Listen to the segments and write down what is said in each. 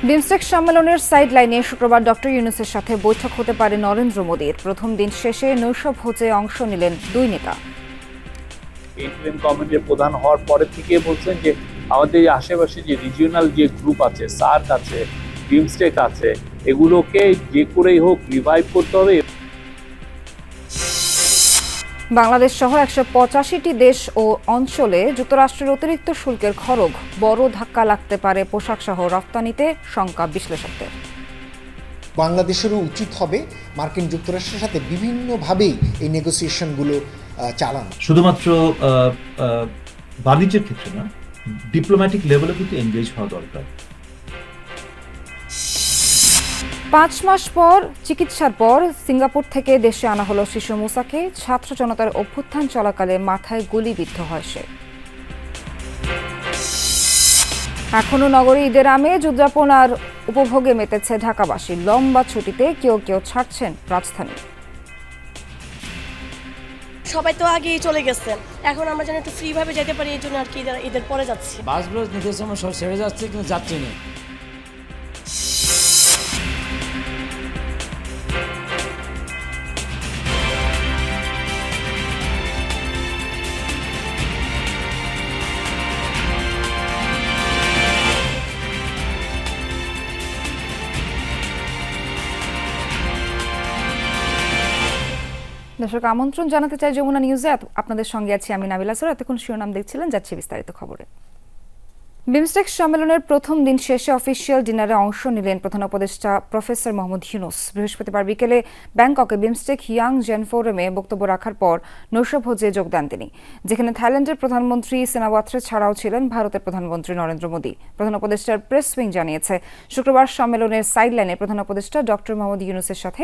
বিমস্টেক সম্মেলনের সাইডলাইনে শুক্রবার ডক্টর ইউনূসের সাথে বৈঠক হতে পারে নরেন্দ্র মোদীর। প্রথম দিন শেষে নৈশভোজে অংশ নিলেন দুই নেতা। ইন্টারিম কমিটির প্রধান হওয়ার পরে থেকে বলছেন যে আমাদের আশেপাশে যে রিজিওনাল যে গ্রুপ আছে, সার্ক আছে, বিমস্টেক আছে, এগুলোকে যে করেই হোক রিভাইভ করতে হবে। বাংলাদেশ সহ 185টি দেশ ও অঞ্চলে যুক্তরাষ্ট্রের অতিরিক্ত শুল্কের খড়গ বড় ধাক্কা লাগতে পারে পোশাক সহ রপ্তানিতে, শঙ্কা বিশ্লেষকদের। বাংলাদেশেরও উচিত হবে মার্কিন যুক্তরাষ্ট্রের সাথে বিভিন্নভাবেই এই নেগোসিয়েশনগুলো চালানো। শুধুমাত্র বাণিজ্যের ক্ষেত্রে না, ডিপ্লোম্যাটিক লেভেলে কিন্তু এনগেজ হওয়া দরকার। 5 মাস পর চিকিৎসার পর সিঙ্গাপুর থেকে দেশে আনা হলো শিশু মুসাকে। ছাত্র জনতার অভ্যুত্থান চলাকালে মাথায় গুলিবিদ্ধ হয় সে। এখনো নগরী ঈদের আমেজ, উদযাপন আর উপভোগে মেতেছে ঢাকাবাসী। লম্বা ছুটিতে কেউ কেউ ছাড়ছেন রাজধানী। সবাই তো আগেই চলে গেছে, এখন আমরা যেন একটু ফ্রি ভাবে যেতে পারি, এই জন্য আর কি ঈদের পরে যাচ্ছি। বাসগুলো নির্দিষ্ট সময় সব ছেড়ে যাচ্ছে, কিন্তু যাচ্ছে না। দর্শক, আমন্ত্রণ জানাতে চাই যমুনা নিউজে। আপনাদের সঙ্গে আছি আমি নাবিলা সর। এতক্ষণ শিরোনাম দেখছিলেন, যাচ্ছে বিস্তারিত খবরে। বিমস্টেক সম্মেলনের প্রথম দিন শেষে অফিসিয়াল ডিনারে অংশ নিলেন প্রধান উপদেষ্টা প্রফেসর মোহাম্মদ ইউনূস। বৃহস্পতিবার বিকেলে ব্যাংককে বিমস্টেক ইয়াং জেন ফোরামে বক্তব্য রাখার পর নৈশভোজে যোগ দেন তিনি, যেখানে থাইল্যান্ডের প্রধানমন্ত্রী সেনাওয়াত্রে ছাড়াও ছিলেন ভারতের প্রধানমন্ত্রী নরেন্দ্র মোদী। প্রধান উপদেষ্টার প্রেস উইং জানিয়েছে, শুক্রবার সম্মেলনের সাইডলাইনে প্রধান উপদেষ্টা ডক্টর মোহাম্মদ ইউনূসের সাথে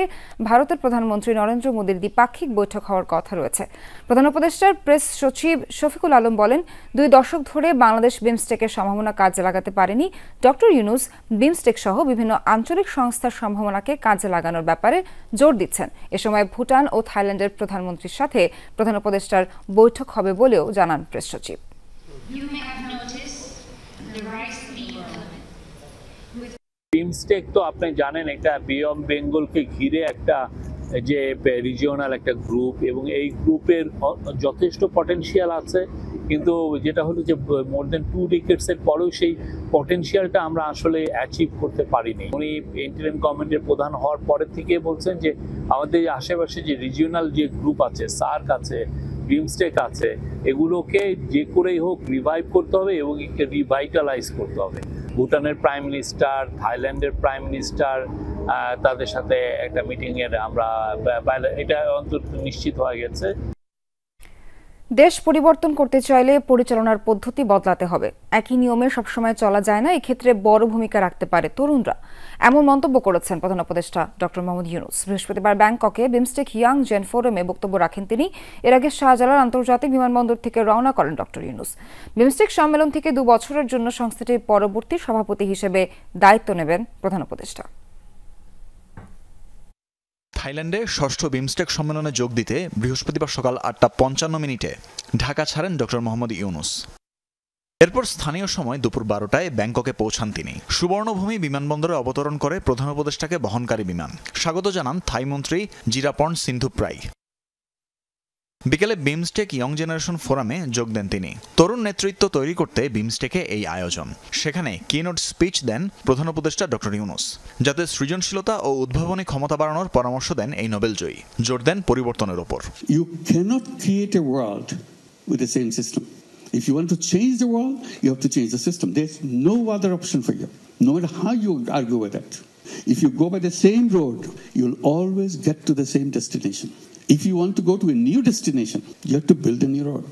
ভারতের প্রধানমন্ত্রী নরেন্দ্র মোদীর দ্বিপাক্ষিক বৈঠক হওয়ার কথা রয়েছে। প্রধান উপদেষ্টার প্রেস সচিব শফিকুল আলম বলেন, 2 দশক ধরে বাংলাদেশ বিমস্টেকের সম্ভাবনা কাজে লাগাতে পারেনি। ডক্টর ইউনূস বিমস্টেক সহ বিভিন্ন আঞ্চলিক সংস্থার সম্ভাবনাকে কাজে লাগানোর ব্যাপারে জোর দিচ্ছেন। এ সময় ভুটান ও থাইল্যান্ডের প্রধানমন্ত্রীর সাথে প্রধান উপদেষ্টার বৈঠক হবে বলেও জানান প্রেস সচিব। বিমস্টেক তো আপনি জানেন, একটা বে অফ বেঙ্গলকে ঘিরে একটা যে রিজিওনাল একটা গ্রুপ, এবং এই গ্রুপের যথেষ্ট পটেনশিয়াল আছে, কিন্তু যেটা হলো যে মোর দেন 2 ডিকেডসের পরেও সেই পটেনশিয়ালটা আমরা আসলে অ্যাচিভ করতে পারিনি। উনি ইন্টারিম কমিটির প্রধান হওয়ার পরের থেকে বলছেন যে আমাদের আশেপাশে যে রিজিওনাল যে গ্রুপ আছে, সার্ক আছে, বিমস্টেক আছে, এগুলোকে যে করেই হোক রিভাইভ করতে হবে এবং রিভাইটালাইজ করতে হবে। ভুটানের প্রাইম মিনিস্টার, থাইল্যান্ডের প্রাইম মিনিস্টার, তাদের সাথে একটা মিটিংয়ের আমরা এটা অন্তত নিশ্চিত হয়ে গেছে। দেশ পরিবর্তন করতে চাইলে পরিচালনার পদ্ধতি বদলাতে হবে। একই নিয়মে সবসময় চলা যায় না, এক্ষেত্রে বড় ভূমিকা রাখতে পারে তরুণরা, এমন মন্তব্য করেছেন প্রধান উপদেষ্টা ডক্টর মোহাম্মদ ইউনূস। বৃহস্পতিবার ব্যাংককে বিমস্টেক ইয়াং জেন ফোরামে বক্তব্য রাখেন তিনি। এর আগে শাহজালাল আন্তর্জাতিক বিমানবন্দর থেকে রওনা করেন ডক্টর ইউনূস। বিমস্টেক সম্মেলন থেকে 2 বছরের জন্য সংস্থাটির পরবর্তী সভাপতি হিসেবে দায়িত্ব নেবেন প্রধান উপদেষ্টা। থাইল্যান্ডে 6ষ্ঠ বিমস্টেক সম্মেলনে যোগ দিতে বৃহস্পতিবার সকাল 8:55 ঢাকা ছাড়েন ডক্টর মোহাম্মদ ইউনূস। এরপর স্থানীয় সময় দুপুর 12টায় ব্যাংককে পৌঁছান তিনি। সুবর্ণভূমি বিমানবন্দরে অবতরণ করে প্রধান উপদেষ্টাকে বহনকারী বিমান স্বাগত জানান থাই মন্ত্রী জিরাপর্ন সিন্ধুপ্রাই। বিকেলে বিমস্টেক ইয়ং জেনারেশন ফোরামে যোগ দেন তিনি। তরুণ নেতৃত্ব তৈরি করতে বিমস্টেকে এই আয়োজন। সেখানে কিনোট স্পিচ দেন প্রধান উপদেষ্টা ডক্টর ইউনূস। যাতে সৃজনশীলতা ও উদ্ভাবনী ক্ষমতা বাড়ানোর পরামর্শ দেন এই নোবেলজয়ী। জোর দেন পরিবর্তনের উপর। You cannot create a world with the same system. If you want to change the world, you have to change the system. There's no other option for you, no matter how you argue with it. If you go by the same road, you'll always get to the same destination. If you want to go to a new destination, you have to build a new road.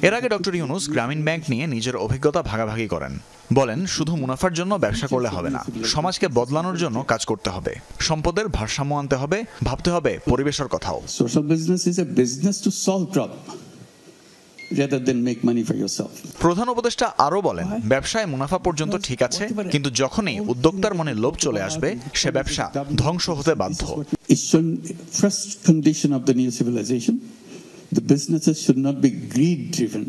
এর আগে doctor Yunus গ্রামীণ bank নিয়ে নিজের অভিজ্ঞতা ভাগাভাগি করেন। বলেন, শুধু মুনাফার জন্য ব্যবসা করলে হবে না, সমাজকে বদলানোর জন্য কাজ করতে হবে, সম্পদের ভারসাম্য আনতে হবে, ভাবতে হবে পরিবেশের কথাও। Social business is a business to solve problem rather than make money for yourself. প্রধান উপদেষ্টা আরো বলেন, ব্যবসায় মুনাফা পর্যন্ত ঠিক আছে, কিন্তু যখনই উদ্যোক্তার মনে লোভ চলে আসবে, সে ব্যবসা ধ্বংস হতে বাধ্য। It's first condition of the new civilization. The businesses should not be greed driven.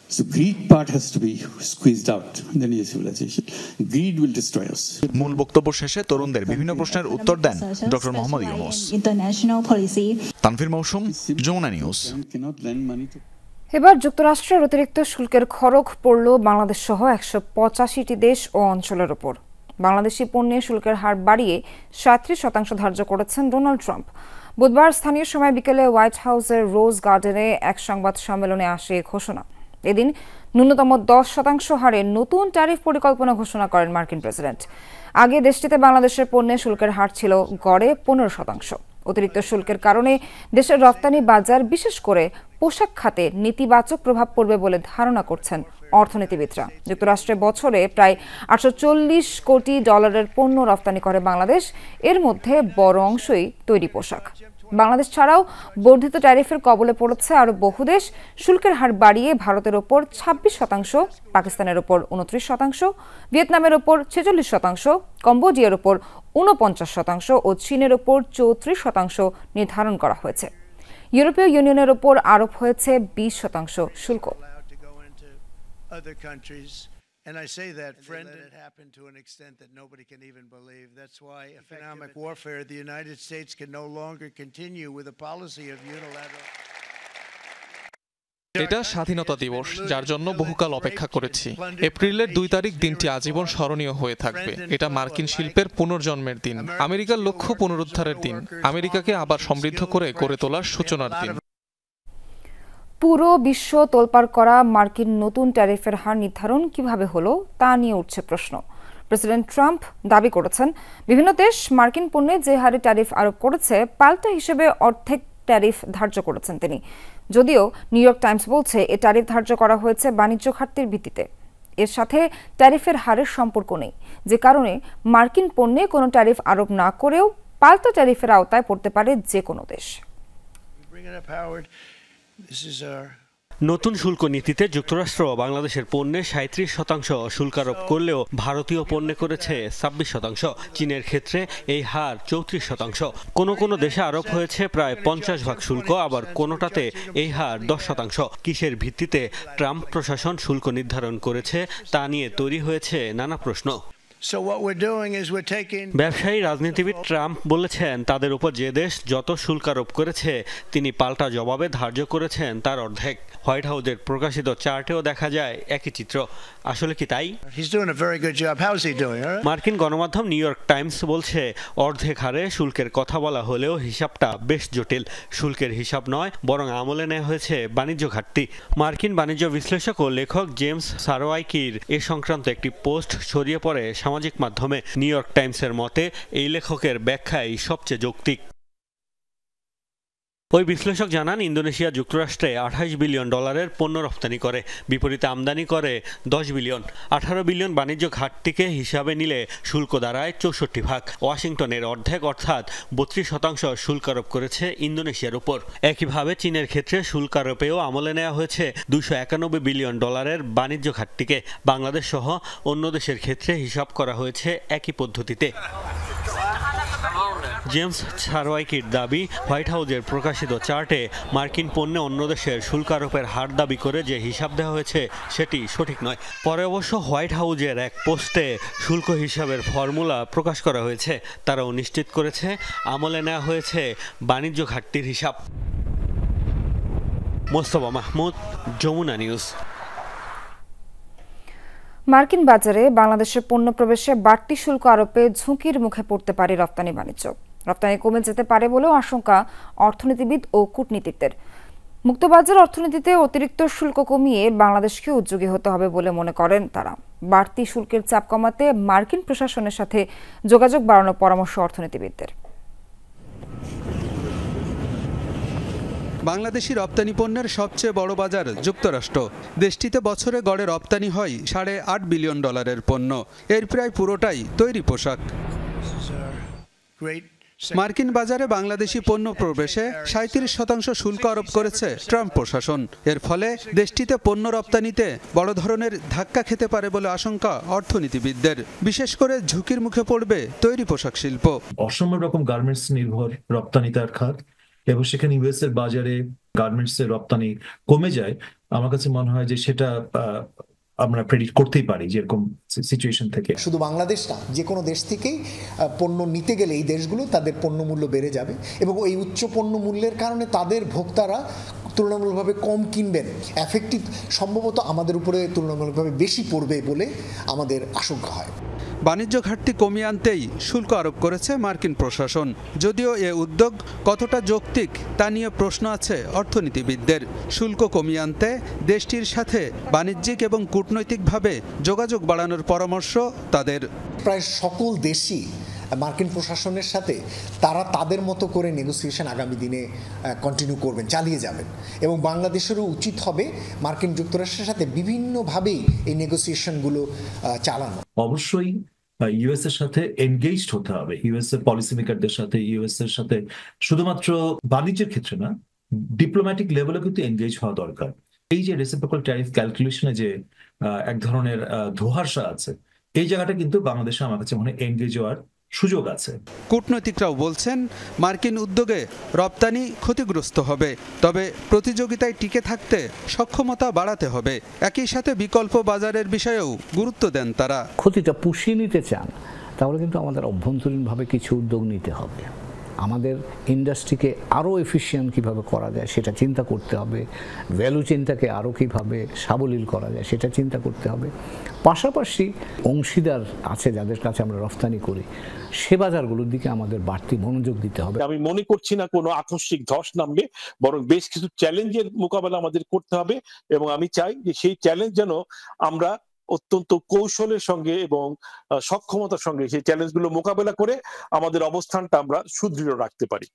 So greed part has to be squeezed out in the new civilization. Greed will destroy us. মূল বক্তব্য শেষে তরুণদের বিভিন্ন প্রশ্নের উত্তর দেন ডক্টর মোহাম্মদ ইউনূস। তানভীর মৌসুম, Jamuna news. এবার যুক্তরাষ্ট্রের অতিরিক্ত শুল্কের খড়গ পড়ল বাংলাদেশ সহ 185টি দেশ ও অঞ্চলের উপর। বাংলাদেশি পণ্যে শুল্কের হার বাড়িয়ে 37% ধার্য করেছেন ডোনাল্ড ট্রাম্প। বুধবার স্থানীয় সময় বিকেলে হোয়াইট হাউসের রোজ গার্ডেনে এক সংবাদ সম্মেলনে আসে ঘোষণা। এদিন ন্যূনতম 10% হারে নতুন ট্যারিফ পরিকল্পনা ঘোষণা করেন মার্কিন প্রেসিডেন্ট। আগে দেশটিতে বাংলাদেশের পণ্যে শুল্কের হার ছিল গড়ে 15%। অতিরিক্ত শুল্কের কারণে দেশের রপ্তানি বাজার, বিশেষ করে পোশাক খাতে নেতিবাচক প্রভাব পড়বে বলে ধারণা করছেন অর্থনীতিবিদরা। যুক্তরাষ্ট্রে বছরে প্রায় 840 কোটি ডলারের পণ্য রপ্তানি করে বাংলাদেশ, এর মধ্যে বড় অংশই তৈরি পোশাক। বাংলাদেশ ছাড়াও বর্ধিত ট্যারিফের কবলে পড়েছে আরও বহু দেশ। শুল্কের হার বাড়িয়ে ভারতের ওপর 26%, পাকিস্তানের ওপর 29%, ভিয়েতনামের ওপর 46%, কম্বোডিয়ার ওপর 49% ও চীনের ওপর 34% নির্ধারণ করা হয়েছে। ইউরোপীয় ইউনিয়নের ওপর আরোপ হয়েছে 20% শুল্ক। And I say that, friend, it happened to an extent that nobody can even believe. That's why economic warfare, the United States can no longer continue with a policy of unilateral. এটা স্বাধীনতা দিবস, যার জন্য বহুকাল অপেক্ষা করেছি। এপ্রিলের 2 তারিখ দিনটি আজীবন স্মরণীয় হয়ে থাকবে। এটা মার্কিন শিল্পের পুনর্জন্মের দিন, আমেরিকার লক্ষ্য পুনরুদ্ধারের দিন, আমেরিকাকে আবার সমৃদ্ধ করে তোলার সূচনার দিন। পুরো বিশ্ব তোলপাড় করা মার্কিন নতুন ট্যারিফের হার নির্ধারণ কিভাবে হলো তা নিয়ে উঠছে প্রশ্ন। প্রেসিডেন্ট ট্রাম্প দাবি করেছেন, বিভিন্ন দেশ মার্কিন পণ্যে যে হারে ট্যারিফ আরোপ করেছে পাল্টা হিসেবে অর্ধেক ট্যারিফ ধার্য করেছেন তিনি। যদিও নিউ ইয়র্ক টাইমস বলছে এ ট্যারিফ ধার্য করা হয়েছে বাণিজ্য ঘাটতির ভিত্তিতে। এর সাথে ট্যারিফের হারের সম্পর্ক নেই, যে কারণে মার্কিন পণ্যে কোনো ট্যারিফ আরোপ না করেও পাল্টা ট্যারিফের আওতায় পড়তে পারে যে কোনো দেশ। নতুন শুল্ক নীতিতে যুক্তরাষ্ট্র বাংলাদেশের পণ্যে 37% শুল্ক আরোপ করলেও ভারতীয় পণ্যে করেছে 26%। চীনের ক্ষেত্রে এই হার 34%। কোনো দেশে আরোপ হয়েছে প্রায় 50% শুল্ক, আবার কোনোটাতে এই হার 10%। কিসের ভিত্তিতে ট্রাম্প প্রশাসন শুল্ক নির্ধারণ করেছে তা নিয়ে তৈরি হয়েছে নানা প্রশ্ন। ব্যবসায়ী রাজনীতিবিদ ট্রাম্প বলেছেন, তাদের উপর যে দেশ যত শুল্ক আরোপ করেছে তিনি পাল্টা জবাবে ধার্য করেছেন তার অর্ধেক। হোয়াইট হাউসের প্রকাশিত চার্টেও দেখা যায় একই চিত্র। আসলে কি তাই? মার্কিন গণমাধ্যম নিউ ইয়র্ক টাইমস বলছে, অর্ধেক হারে শুল্কের কথা বলা হলেও হিসাবটা বেশ জটিল। শুল্কের হিসাব নয়, বরং আমলে নেওয়া হয়েছে বাণিজ্য ঘাটতি। মার্কিন বাণিজ্য বিশ্লেষক ও লেখক জেমস সারওয়াইকির এ সংক্রান্ত একটি পোস্ট ছড়িয়ে পড়ে সামাজিক মাধ্যমে। নিউ ইয়র্ক টাইমসের মতে এই লেখকের ব্যাখ্যাই সবচেয়ে যৌক্তিক। ওই বিশ্লেষক জানান, ইন্দোনেশিয়া যুক্তরাষ্ট্রে 28 বিলিয়ন ডলারের পণ্য রপ্তানি করে, বিপরীতে আমদানি করে 10 বিলিয়ন। 18 বিলিয়ন বাণিজ্য ঘাটতিকে হিসাবে নিলে শুল্ক দাঁড়ায় 64%। ওয়াশিংটনের অর্ধেক অর্থাৎ 32% শুল্ক আরোপ করেছে ইন্দোনেশিয়ার উপর। একইভাবে চীনের ক্ষেত্রে শুল্ক আরোপেও আমলে নেওয়া হয়েছে 291 বিলিয়ন ডলারের বাণিজ্য ঘাটতিকে। বাংলাদেশ সহ অন্য দেশের ক্ষেত্রে হিসাব করা হয়েছে একই পদ্ধতিতে। জেমস সারওয়াইকির দাবি, হোয়াইট হাউসের প্রকাশিত চার্টে মার্কিন পণ্যে অন্য দেশের শুল্ক আরোপের হার দাবি করে যে হিসাব দেওয়া হয়েছে সেটি সঠিক নয়। পরে অবশ্য হোয়াইট হাউসের এক পোস্টে শুল্ক হিসাবের ফর্মুলা প্রকাশ করা হয়েছে। তারাও নিশ্চিত করেছে আমলে নেওয়া হয়েছে বাণিজ্য ঘাটতির হিসাব। মোস্তফা মাহমুদ, যমুনা নিউজ। মার্কিন বাজারে বাংলাদেশের পণ্য প্রবেশে বাড়তি শুল্ক আরোপে ঝুঁকির মুখে পড়তে পারে রপ্তানি বাণিজ্য। রপ্তানি কমে যেতে পারে বলেও আশঙ্কা অর্থনীতিবিদ ও কূটনীতিকদের। মুক্তবাজার অর্থনীতিতে অতিরিক্ত শুল্ক কমিয়ে বাংলাদেশকে উদ্যোগী হতে হবে বলে মনে করেন তারা। বাড়তি শুল্কের চাপ কমাতে মার্কিন প্রশাসনের সাথে যোগাযোগ বাড়ানোর পরামর্শ অর্থনীতিবিদদের। বাংলাদেশি রপ্তানি পণ্যের সবচেয়ে বড় বাজার যুক্তরাষ্ট্র। দেশটিতে বছরে গড়ে রপ্তানি হয় 8.5 বিলিয়ন ডলারের পণ্য। এর প্রায় পুরোটাই তৈরি পোশাক। মার্কিন বাজারে বাংলাদেশি পণ্য প্রবেশে 37% শুল্ক আরোপ করেছে ট্রাম্প প্রশাসন। এর ফলে দেশটিতে পণ্য রপ্তানিতে বড় ধরনের ধাক্কা খেতে পারে বলে আশঙ্কা অর্থনীতিবিদদের। বিশেষ করে ঝুঁকির মুখে পড়বে তৈরি পোশাক শিল্প। অসম্ভব রকম গার্মেন্টস নির্ভর রপ্তানি তার খাত, এবং সেখানে ইউএস এর বাজারে গার্মেন্টস এর রপ্তানি কমে যায়, আমার কাছে মনে হয় যে সেটা আমরা প্রেডিক্ট করতেই পারি যে এরকম সিচুয়েশন থেকে। শুধু বাংলাদেশ না, যে কোনো দেশ থেকেই পণ্য নিতে গেলে এই দেশগুলো তাদের পণ্য মূল্য বেড়ে যাবে এবং এই উচ্চ পণ্য মূল্যের কারণে তাদের ভোক্তারা তুলনামূলকভাবে কম কিনবেন। এফেক্টিভ সম্ভবত আমাদের উপরে তুলনামূলকভাবে বেশি পড়বে বলে আমাদের আশঙ্কা হয়। বাণিজ্য ঘাটতি কমিয়ে আনতেই শুল্ক আরোপ করেছে মার্কিন প্রশাসন। যদিও এ উদ্যোগ কতটা যৌক্তিক তা নিয়ে প্রশ্ন আছে অর্থনীতিবিদদের। শুল্ক কমিয়ে আনতে দেশটির সাথে বাণিজ্যিক এবং কূটনৈতিকভাবে যোগাযোগ বাড়ানোর পরামর্শ তাদের। প্রায় সকল দেশই মার্কিন প্রশাসনের সাথে তারা তাদের মতো করে নেগোসিয়েশন আগামী দিনে কন্টিনিউ করবেন, চালিয়ে যাবেন এবং বাংলাদেশেরও উচিত হবে মার্কিন যুক্তরাষ্ট্রের সাথে বিভিন্নভাবেই এই নেগোসিয়েশনগুলো চালানো। অবশ্যই ইউএস এর সাথে এনগেজড হতে হবে, ইউএস এর পলিসি মেকারদের সাথে, ইউএস এর সাথে শুধুমাত্র বাণিজ্যের ক্ষেত্রে না, ডিপ্লোম্যাটিক লেভেলে কিন্তু এনগেজ হওয়া দরকার। এই যে রেসিপ্রোকাল ট্যারিফ ক্যালকুলেশনে যে এক ধরনের ধোঁয়াশা আছে, এই জায়গাটা কিন্তু বাংলাদেশে আমার কাছে মনে হয় এনগেজ হওয়ার সুযোগ আছে। কূটনৈতিকরাও বলছেন মার্কিন উদ্যোগে রপ্তানি ক্ষতিগ্রস্ত হবে, তবে প্রতিযোগিতায় টিকে থাকতে সক্ষমতা বাড়াতে হবে। একই সাথে বিকল্প বাজারের বিষয়েও গুরুত্ব দেন তারা। ক্ষতিটা পুষিয়ে নিতে চান তাহলে কিন্তু আমাদের অভ্যন্তরীণভাবে কিছু উদ্যোগ নিতে হবে। আমাদের ইন্ডাস্ট্রিকে আরও এফিশিয়েন্ট কীভাবে করা যায় সেটা চিন্তা করতে হবে। ভ্যালু চেইনটাকে আরও কীভাবে সাবলীল করা যায় সেটা চিন্তা করতে হবে। পাশাপাশি অংশীদার আছে যাদের কাছে আমরা রফতানি করি, সে বাজারগুলোর দিকে আমাদের বাড়তি মনোযোগ দিতে হবে। আমি মনে করছি না কোনো আকস্মিক ধস নামবে, বরং বেশ কিছু চ্যালেঞ্জের মোকাবেলা আমাদের করতে হবে এবং আমি চাই যে সেই চ্যালেঞ্জ যেন আমরা অত্যন্ত কৌশলের সঙ্গে এবং সক্ষমতার সঙ্গে সেই চ্যালেঞ্জগুলো মোকাবেলা করে আমাদের অবস্থানটা আমরা সুদৃঢ় রাখতে পারি।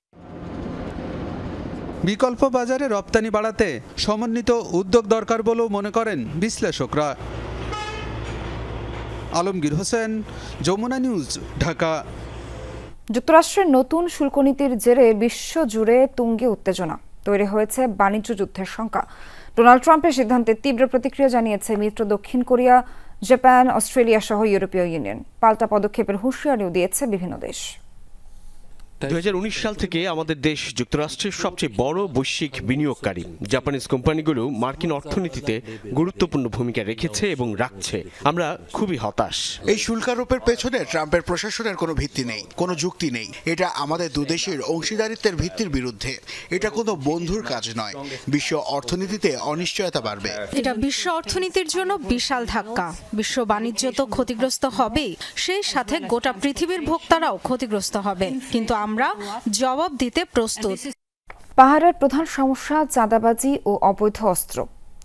বিকল্প বাজারে রপ্তানি বাড়াতে সমন্বিত উদ্যোগ দরকার বলেও মনে করেন বিশ্লেষকরা। আলমগীর হোসেন, যমুনা নিউজ, ঢাকা। যুক্তরাষ্ট্রের নতুন শুল্ক নীতির জেরে বিশ্বজুড়ে তুঙ্গে উত্তেজনা তৈরি হয়েছে বাণিজ্য যুদ্ধের শঙ্কা। ডোনাল্ড ট্রাম্পের সিদ্ধান্তে তীব্র প্রতিক্রিয়া জানিয়েছে মিত্র দক্ষিণ কোরিয়া, জাপান, অস্ট্রেলিয়া সহ ইউরোপীয় ইউনিয়ন। পাল্টা পদক্ষেপের হুঁশিয়ারিও দিয়েছে বিভিন্ন দেশ। 2019 সাল থেকে আমাদের দেশ যুক্তরাষ্ট্রের সবচেয়ে বড় বৈশ্বিক বিনিয়োগকারী। জাপানিজ কোম্পানিগুলো মার্কিন অর্থনীতিতে গুরুত্বপূর্ণ ভূমিকা রেখেছে এবং রাখছে। আমরা খুবই হতাশ। এই শুল্কারোপের পেছনে ট্রাম্পের প্রশাসনের কোনো ভিত্তি নেই, কোনো যুক্তি নেই। এটা আমাদের দুদেশের অংশীদারিত্বের ভিত্তির বিরুদ্ধে। এটা কোনো বন্ধুর কাজ নয়। বিশ্ব অর্থনীতিতে অনিশ্চয়তা বাড়বে। এটা বিশ্ব অর্থনীতির জন্য বিশাল ধাক্কা। বিশ্ব বাণিজ্য তো ক্ষতিগ্রস্ত হবেই, সেই সাথে গোটা পৃথিবীর ভোক্তারাও ক্ষতিগ্রস্ত হবে। কিন্তু আমরা জবাব দিতে প্রস্তুত। পাহাড়ের প্রধান সমস্যা চাঁদাবাজি ও অবৈধ অস্ত্র।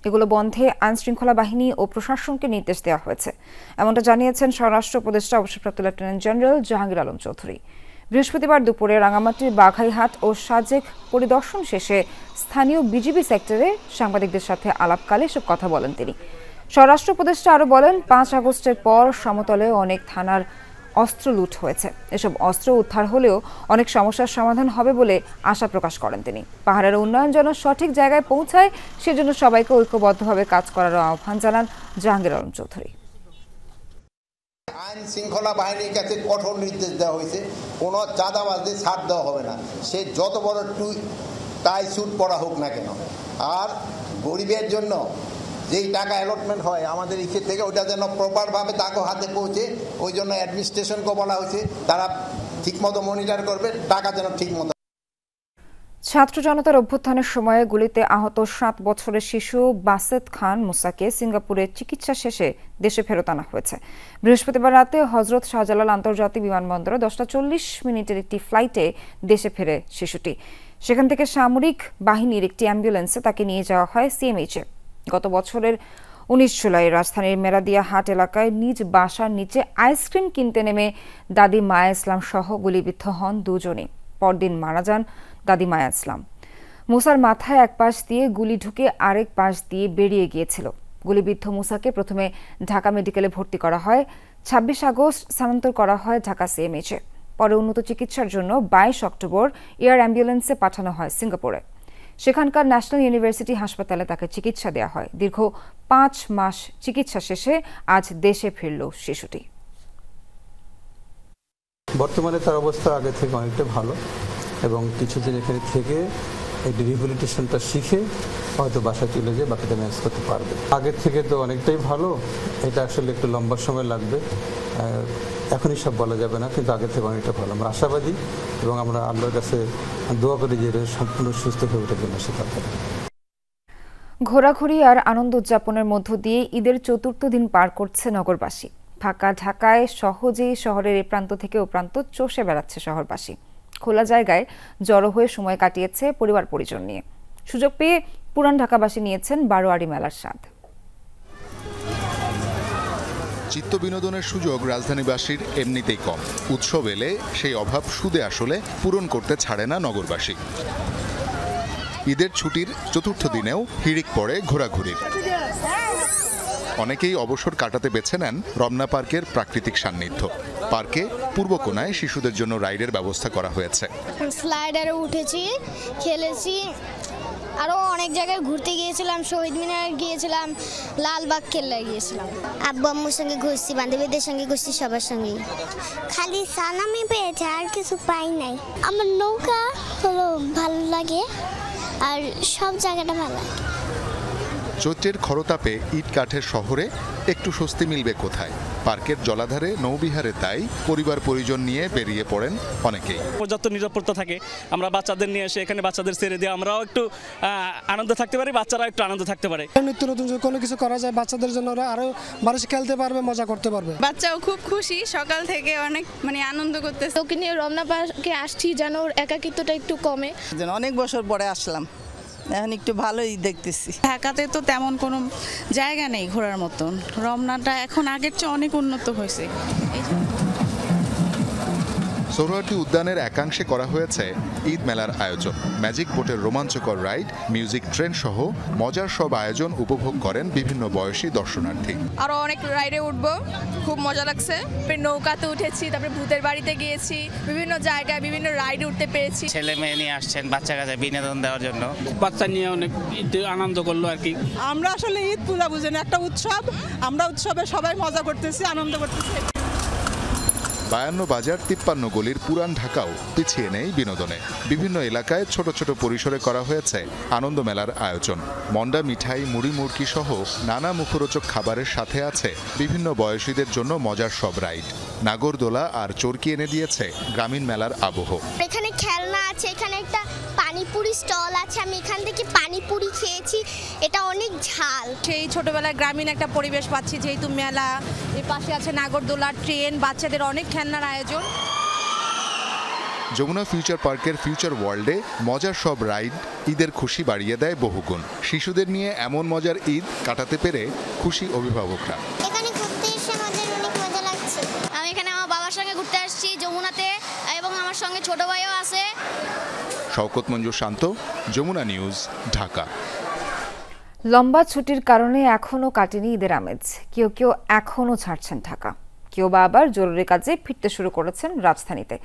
এগুলো বন্ধে আইনশৃঙ্খলা বাহিনী ও প্রশাসনকে নির্দেশ দেওয়া হয়েছে, এমনটা জানিয়েছেন স্বরাষ্ট্র উপদেষ্টা অবসরপ্রাপ্ত লেফটেন্যান্ট জেনারেল জাহাঙ্গীর আলম চৌধুরী। বৃহস্পতিবার দুপুরে রাঙামাটির বাঘাইহাট ও সাজেক পরিদর্শন শেষে স্থানীয় বিজিবি সেক্টরে সাংবাদিকদের সাথে আলাপকালে এসব কথা বলেন তিনি। স্বরাষ্ট্র উপদেষ্টা আরও বলেন, 5 আগস্টের পর সমতলে অনেক থানার অস্ত্র লুট হয়েছে। এসব অস্ত্র উদ্ধার হলেও অনেক সমস্যার সমাধান হবে বলে আশা প্রকাশ করেন তিনি। পাহাড়ের উন্নয়ন যেন সঠিক জায়গায় পৌঁছায় সেজন্য সবাইকে ঐক্যবদ্ধভাবে কাজ করার আহ্বান জানান জাহাঙ্গীর আলম চৌধুরী। আইন শৃঙ্খলা বাহিনীর কাছে কঠোর নির্দেশ দেওয়া হয়েছে, কোনো চাঁদাবাজদের ছাড় দেওয়া হবে না, সে যত বড় টাই স্যুট পরা হোক না কেন। আর গরিবের জন্য যেই টাকা অ্যালটমেন্ট হয় আমাদের ইচ্ছে থেকে, ওইটা যেন প্রপারভাবে তাকে হাতে পৌঁছে, ওই জন্য অ্যাডমিনিস্ট্রেশনকে বলা হয়েছে তারা ঠিকমতো মনিটর করবে, টাকা যেন ঠিকমতো। ছাত্র জনতার অভ্যুত্থানের সময়ে গুলিতে আহত 7 বছরের শিশু বাসেত খান মুসাকে সিঙ্গাপুরে চিকিৎসা শেষে দেশে ফেরত আনা হয়েছে। বৃহস্পতিবার রাতে হজরত শাহজালাল আন্তর্জাতিক বিমানবন্দরে 10:40 একটি ফ্লাইটে দেশে ফেরে শিশুটি। সেখান থেকে সামরিক বাহিনীর একটি অ্যাম্বুলেন্সে তাকে নিয়ে যাওয়া হয় সিএমএইচে। গত বছরের 19 জুলাই রাজধানীর মেরাদিয়া হাট এলাকায় নিজ বাসার নিচে আইসক্রিম কিনতে নেমে দাদি মায়া ইসলাম সহ গুলিবিদ্ধ হন দুজনই। পরদিন মারা যান দাদি মায়া ইসলাম। মুসার মাথায় এক পাশ দিয়ে গুলি ঢুকে আরেক পাশ দিয়ে বেরিয়ে গিয়েছিল। গুলিবিদ্ধ মুসাকে প্রথমে ঢাকা মেডিকেলে ভর্তি করা হয়। 26 আগস্ট স্থানান্তর করা হয় ঢাকা সিএমএইচে। পরে উন্নত চিকিৎসার জন্য 22 অক্টোবর এয়ার অ্যাম্বুলেন্সে পাঠানো হয় সিঙ্গাপুরে। সেখানকার ন্যাশনাল ইউনিভার্সিটি হাসপাতালে তাকে চিকিৎসা দেওয়া হয়। দীর্ঘ 5 মাস চিকিৎসা শেষে আজ দেশে ফিরল শিশুটি। বর্তমানে তার অবস্থা আগে থেকে অনেকটা ভালো এবং কিছুদিন এখানে থেকে এই রিহ্যাবিলিটেশনটা শিখে হয়তো বাসায় চলে যেয়ে বাকিটা ম্যানেজ করতে পারবে। আগের থেকে তো অনেকটাই ভালো, এটা আসলে একটু লম্বা সময় লাগবে, এখনই সব বলা যাবে না, কিন্তু আগের থেকে অনেকটা ভালো। আমরা আশাবাদী এবং আমরা আল্লাহর কাছে দোয়া করি যে সম্পূর্ণ সুস্থ হয়ে ওঠার জন্য সে পারবে। ঘোরাঘুরি আর আনন্দ উদযাপনের মধ্য দিয়ে ঈদের চতুর্থ দিন পার করছে নগরবাসী। ফাঁকা ঢাকায় সহজেই শহরের এ প্রান্ত থেকে ও প্রান্ত চষে বেড়াচ্ছে শহরবাসী। খোলা জায়গায় জড়ো হয়ে সময় কাটিয়েছে পরিবার পরিজন নিয়ে। সুযোগ পেয়ে পুরান ঢাকাবাসী নিয়েছেন বারোয়ারি মেলার স্বাদ। চিত্ত বিনোদনের সুযোগ রাজধানীবাসীর এমনিতেই কম। উৎসব এলে সেই অভাব সুদে আসলে পূরণ করতে ছাড়ে না নগরবাসী। ঈদের ছুটির চতুর্থ দিনেও হিড়িক পড়ে ঘোরাঘুরির। অনেকেই অবসর কাটাতে বেছে নেন রমনা পার্কের প্রাকৃতিক সান্নিধ্য। পার্কে পূর্ব কোণায় শিশুদের জন্য রাইডের ব্যবস্থা করা হয়েছে। স্লাইডারে উঠেছি, খেলেছি, আরও অনেক জায়গায় ঘুরতে গিয়েছিলাম, শহীদ মিনার গিয়েছিলাম, লালবাগ কেল্লায় গিয়েছিলাম। আব্বু আম্মুর সঙ্গে ঘুরছি, বান্ধবীদের সঙ্গে ঘুরছি, সবার সঙ্গেই। খালি সালামি পেয়েছে, আর কিছু পাই নাই। আমার নৌকা হলো ভালো লাগে আর সব জায়গাটা ভালো লাগে। চৈত্রের খরতাপে ইট কাঠের শহরে একটু স্বস্তি মিলবে কোথায়? পার্কের জলাধারে নৌবিহারে তাই পরিবার পরিজন নিয়ে বেরিয়ে পড়েন অনেকেই। পর্যাপ্ত নিরাপত্তা থাকে, আমরা বাচ্চাদের নিয়ে এসে এখানে বাচ্চাদের ছেড়ে দিয়ে আমরাও একটু আনন্দ থাকতে পারি, বাচ্চারাও একটু আনন্দ থাকতে পারে। নিত্য নতুন কোনো কিছু করা যায় বাচ্চাদের জন্য, ওরা আরো মানুষ খেলতে পারবে, মজা করতে পারবে। বাচ্চাও খুব খুশি, সকাল থেকে অনেক আনন্দ করতেছে। ওকে নিয়ে রমনা পার্কে আসছি যেন ওর একাকিত্বটা একটু কমে। অনেক বছর পরে আসলাম, এখন একটু ভালোই দেখতেছি। ঢাকাতে তো তেমন কোনো জায়গা নেই ঘোরার মতন, রমনাটা এখন আগের চেয়ে অনেক উন্নত হয়েছে। সোহরাওয়ার্দী উদ্যানের একাংশে করা হয়েছে ঈদ মেলার আয়োজন। ম্যাজিক বোটের রোমাঞ্চকর রাইড, মিউজিক ট্রেন সহ মজার সব আয়োজন উপভোগ করেন বিভিন্ন বয়সী দর্শনার্থী। আরো অনেক রাইডে উঠবো, খুব মজা লাগছে। নৌকাতে উঠেছি, তারপরে ভূতের বাড়িতে গিয়েছি, বিভিন্ন জায়গায় বিভিন্ন রাইডে উঠতে পেরেছি। ছেলে মেয়ে নিয়ে আসছেন বাচ্চা কাছে বিনোদন দেওয়ার জন্য, বাচ্চা নিয়ে অনেক আনন্দ করলো আর কি। আমরা আসলে ঈদ পূজা বুঝি না, একটা উৎসব, আমরা উৎসবে সবাই মজা করতেছি, আনন্দ করতেছি। 52 বাজার 53 গলির পুরান ঢাকাও পিছিয়ে নেই বিনোদনে। বিভিন্ন এলাকায় ছোট ছোট পরিসরে করা হয়েছে আনন্দ মেলার আয়োজন। মন্ডা মিঠাই, মুড়ি মুড়কি সহ নানা মুখরোচক খাবারের সাথে আছে বিভিন্ন বয়সীদের জন্য মজার সব রাইড। নাগরদোলা আর চরকি এনে দিয়েছে গ্রামীণ মেলার আবহ। এখানে খেলনা আছে, এখানে একটা পানিপুরি স্টল আছে, আমি এখান থেকে পানিপুরি খেয়েছি, এটা অনেক ঝাল। সেই ছোটবেলায় গ্রামীণ একটা পরিবেশ পাচ্ছি, যেহেতু মেলা, এর পাশে আছে নাগরদোলা, ট্রেন, বাচ্চাদের অনেক খেলনার আয়োজন। যমুনা ফিউচার পার্কের ফিউচার ওয়ার্ল্ডে মজার সব রাইড ঈদের খুশি বাড়িয়ে দেয় বহুগুণ। শিশুদের নিয়ে এমন মজার ঈদ কাটাতে পেরে খুশি অভিভাবকরা। এখানে ঘুরতে এসে আমাদের অনেক মজা লাগছে। আমি এখানে আমার বাবার সঙ্গে ঘুরতে আসছি যমুনাতে, এবং আমার সঙ্গে ছোট ভাইও আছে। শওকত মঞ্জুর শান্ত, যমুনা নিউজ, ঢাকা। লম্বা ছুটির কারণে এখনও কাটেনি ঈদের আমেজ। কেউ কেউ এখনও ছাড়ছেন ঢাকা, কেউ বা আবার জরুরি কাজে ফিরতে শুরু করেছেন রাজধানীতে।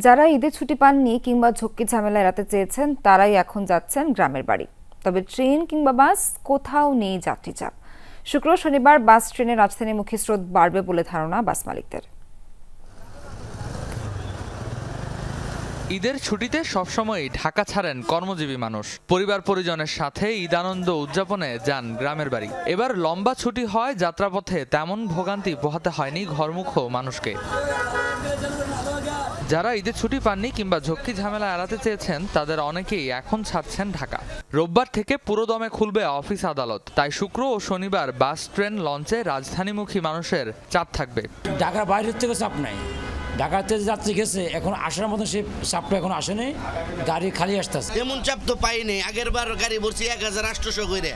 যারা ঈদের ছুটি পাননি কিংবা ঝক্কি ঝামেলা এড়াতে চেয়েছেন তারাই এখন যাচ্ছেন গ্রামের বাড়ি। তবে ট্রেন কিংবা বাস কোথাও নেই যাত্রী চাপ। শুক্র শনিবার বাস ট্রেনে রাজধানীমুখী স্রোত বাড়বে বলে ধারণা বাস মালিকদের। ঈদের ছুটিতে সবসময়ই ঢাকা ছাড়েন কর্মজীবী মানুষ। পরিবার পরিজনের সাথে ঈদ আনন্দ উদযাপনে যান গ্রামের বাড়ি। এবার লম্বা ছুটি হয়, যাত্রাপথে তেমন ভোগান্তি পোহাতে হয়নি ঘরমুখ মানুষকে। যারা ঈদের ছুটি পাননি কিংবা ঝক্কি ঝামেলা এড়াতে চেয়েছেন তাদের অনেকেই এখন ছাড়ছেন ঢাকা। রোববার থেকে পুরোদমে খুলবে অফিস আদালত, তাই শুক্র ও শনিবার বাস ট্রেন লঞ্চে রাজধানীমুখী মানুষের চাপ থাকবে। ঢাকার বাইরের থেকে চাপ নাই, ঢাকাতে যাত্রী গেছে, এখন আসার মতো সে চাপটা এখন আসেনি, গাড়ি খালি আসতেছে। এমন চাপ তো পাইনি, আগের বার গাড়ি ভরছি 1800 করে,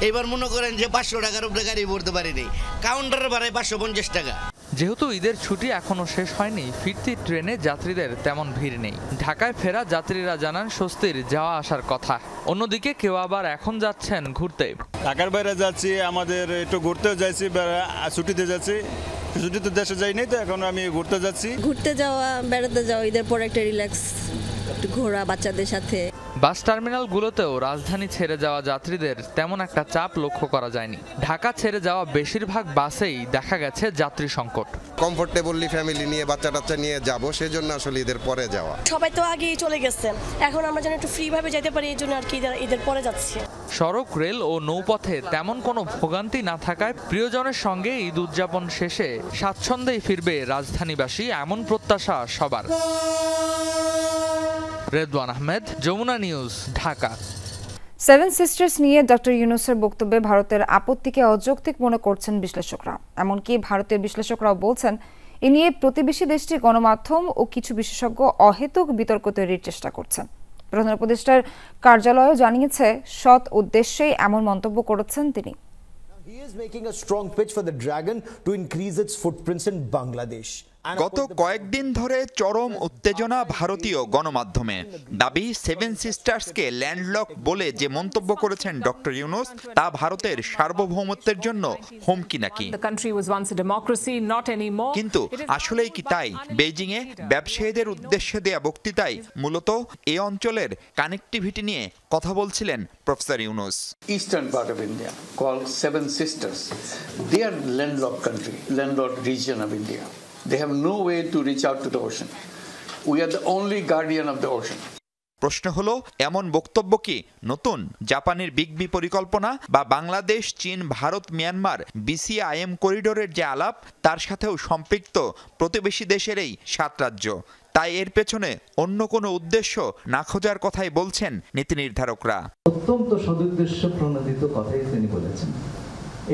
এবার মনে করেন যে 500 টাকার উপরে গাড়ি ভরতে পারিনি, কাউন্টারের ভাড়ায় 550 টাকা। যেহেতু ঈদের ছুটি এখনো শেষ হয়নি, ফিরতি ট্রেনে যাত্রীদের তেমন ভিড় নেই। ঢাকায় ফেরা যাত্রীরা জানান স্বস্তির যাওয়া আসার কথা। অন্যদিকে কেউ আবার এখন যাচ্ছেন ঘুরতে। ঢাকার বাইরে যাচ্ছি, আমাদের একটু ঘুরতেও যাচ্ছি, ছুটিতে যাচ্ছি। ছুটি তো দেশে যাই নাই, তো এখন আমি ঘুরতে যাচ্ছি। ঘুরতে যাওয়া, বেড়াতে যাওয়া, ঈদের পর একটা রিল্যাক্স, একটু ঘোরা বাচ্চাদের সাথে। বাস টার্মিনালগুলোতেও রাজধানী ছেড়ে যাওয়া যাত্রীদের তেমন একটা চাপ লক্ষ্য করা যায়নি। ঢাকা ছেড়ে যাওয়া বেশিরভাগ বাসেই দেখা গেছে যাত্রী সংকট। কমফোর্টেবলি ফ্যামিলি নিয়ে বাচ্চা টাচ্চা নিয়ে যাব, সেজন্য আসলে ঈদের পরে যাওয়া। সবাই তো আগেই চলে গেছেন, এখন আমরা যেন একটু ফ্রি ভাবে যেতে পারি, এই জন্য আর কি ঈদের পরে যাচ্ছি। সড়ক, রেল ও নৌপথে তেমন কোনো ভোগান্তি না থাকায় প্রিয়জনের সঙ্গে ঈদ উদযাপন শেষে স্বাচ্ছন্দ্যেই ফিরবে রাজধানীবাসী, এমন প্রত্যাশা সবার। Redwan Ahmed, Jamuna news, Dhaka. Seven sisters নিয়ে ডক্টর ইউনূসের বক্তব্যে ভারতের আপত্তিকে অযৌক্তিক মনে করছেন বিশ্লেষকরা। এমনকি ভারতের বিশ্লেষকরাও বলছেন এ নিয়ে প্রতিবেশী দেশটির গণমাধ্যম ও কিছু বিশেষজ্ঞ অহেতুক বিতর্ক তৈরির চেষ্টা করছেন। প্রধান উপদেষ্টার কার্যালয়ও জানিয়েছে সৎ উদ্দেশ্যেই এমন মন্তব্য করেছেন তিনি। He is making a strong pitch for the Dragon to increase its footprints in Bangladesh. গত কয়েকদিন ধরে চরম উত্তেজনা ভারতীয় গণমাধ্যমে। দাবি সেভেন সিস্টার্সকে ল্যান্ডলক বলে যে মন্তব্য করেছেন ডক্টর ইউনূস তা ভারতের সার্বভৌমত্বের জন্য হুমকি নাকি। কিন্তু আসলেই কি তাই? বেইজিংয়ে ব্যবসায়ীদের উদ্দেশ্যে দেয়া বক্তৃতায় মূলত এ অঞ্চলের কানেক্টিভিটি নিয়ে কথা বলছিলেন professor Yunus. Eastern part of India called Seven Sisters, they are landlocked country, landlocked region of India. They have no way to reach out to the ocean. We are the only guardian of the ocean. প্রশ্ন হলো, এমন বক্তব্য কি নতুন? জাপানের বিগবি পরিকল্পনা বা বাংলাদেশ, চীন, ভারত, মিয়ানমার BCIM করিডোরের যে আলাপ তার সাথেও সম্পৃক্ত প্রতিবেশী দেশের এই 7 রাজ্য। তাই এর পেছনে অন্য কোনো উদ্দেশ্য না খোঁজার কথাই বলছেন নীতি নির্ধারকরা। অত্যন্ত সদুদ্দেশ্য প্রণোদিত কথাই তিনি বলেছেন।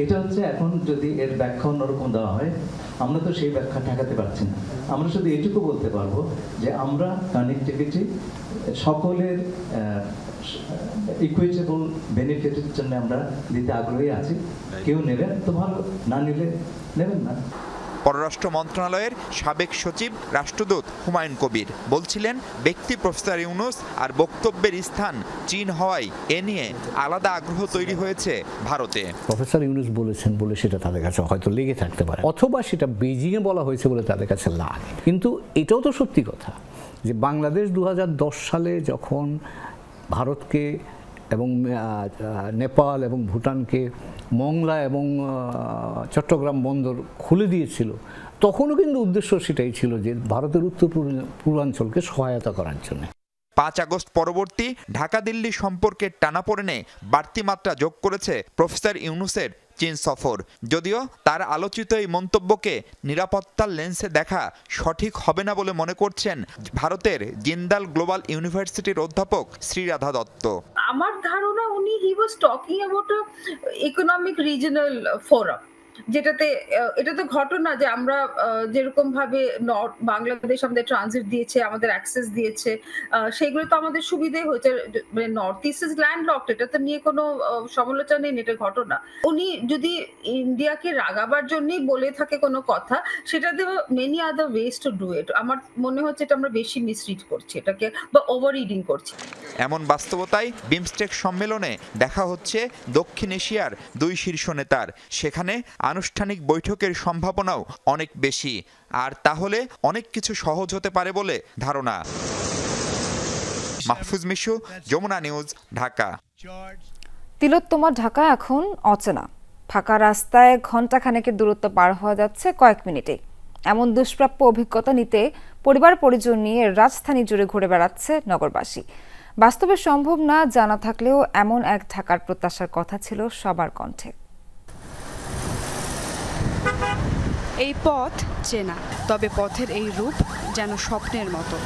এটা হচ্ছে এখন যদি এর ব্যাখ্যা অন্যরকম দেওয়া হয়, আমরা তো সেই ব্যাখ্যা ঠেকাতে পারছি না। আমরা শুধু এটুকু বলতে পারবো যে আমরা কানেক্টিভিটি সকলের ইকুইটেবল বেনিফিটের জন্য আমরা দিতে আগ্রহী আছি। কেউ নেবেন তো ভালো, না নিলে নেবেন না। পররাষ্ট্র মন্ত্রণালয়ের সাবেক সচিব রাষ্ট্রদূত হুমায়ুন কবির বলছিলেন, ব্যক্তি প্রফেসর ইউনূস আর বক্তব্যের স্থান চীন হওয়ায় এ নিয়ে আলাদা আগ্রহ তৈরি হয়েছে ভারতে। প্রফেসর ইউনূস বলেছেন বলে সেটা তাদের কাছে হয়তো লেগে থাকতে পারে, অথবা সেটা বেইজিংয়ে বলা হয়েছে বলে তাদের কাছে লাগে। কিন্তু এটাও তো সত্যি কথা যে বাংলাদেশ 2010 সালে যখন ভারতকে এবং নেপাল এবং ভুটানকে মংলা এবং চট্টগ্রাম বন্দর খুলে দিয়েছিল, তখনও কিন্তু উদ্দেশ্য সেটাই ছিল যে ভারতের উত্তর পূর্বাঞ্চলকে সহায়তা করার জন্য। 5 আগস্ট পরবর্তী ঢাকা দিল্লি সম্পর্কের টানাপোড়েনে বাড়তি মাত্রা যোগ করেছে প্রফেসর ইউনূসের চীন সফর। যদিও তার আলোচিত এই মন্তব্যকে নিরাপত্তার লেন্সে দেখা সঠিক হবে না বলে মনে করছেন ভারতের জিন্দাল গ্লোবাল ইউনিভার্সিটির অধ্যাপক শ্রীরাধা দত্ত। আমার ধারণা উনি he was talking about economic regional forum, যেটাতে এটা তো ঘটনা যে আমরা যেরকম ভাবে নর্থ বাংলাদেশ আমাদের ট্রানজিট দিয়েছে, আমাদের অ্যাক্সেস দিয়েছে, সেগুলো তো আমাদের সুবিধে হয়েছে। মানে নর্থ ইস্ট ইজ ল্যান্ডলকড, এটা তো নিয়ে কোনো সমালোচনা নেই, এটা ঘটনা। উনি যদি ইন্ডিয়াকে রাগাবার জন্যই বলে থাকে কোনো কথা, সেটা দেওয়া many other ways to do it. আমার মনে হচ্ছে এটা আমরা বেশি মিসরিড করছি এটাকে, বা ওভার রিডিং করছি। এমন বাস্তবতায় বিমস্টেক সম্মেলনে দেখা হচ্ছে দক্ষিণ এশিয়ার 2 শীর্ষ নেতার। সেখানে আনুষ্ঠানিক বৈঠকের সম্ভাবনাও অনেক বেশি, আর তাহলে অনেক কিছু সহজ হতে পারে বলে ধারণা। মাহফুজ মিশু, যমুনা নিউজ, ঢাকা। তিলোত্তমা ঢাকা এখন অচেনা। ফাঁকা রাস্তায় ঘণ্টাখানেকের দূরত্ব পার হওয়া যাচ্ছে কয়েক মিনিটে। এমন দুষ্প্রাপ্য অভিজ্ঞতা নিতে পরিবার পরিজন নিয়ে রাজধানী জুড়ে ঘুরে বেড়াচ্ছে নগরবাসী। বাস্তবে সম্ভব না জানা থাকলেও এমন এক ঢাকার প্রত্যাশার কথা ছিল সবার কণ্ঠে। এই পথ চেনা, তবে পথের এই রূপ যেন স্বপ্নের মতো।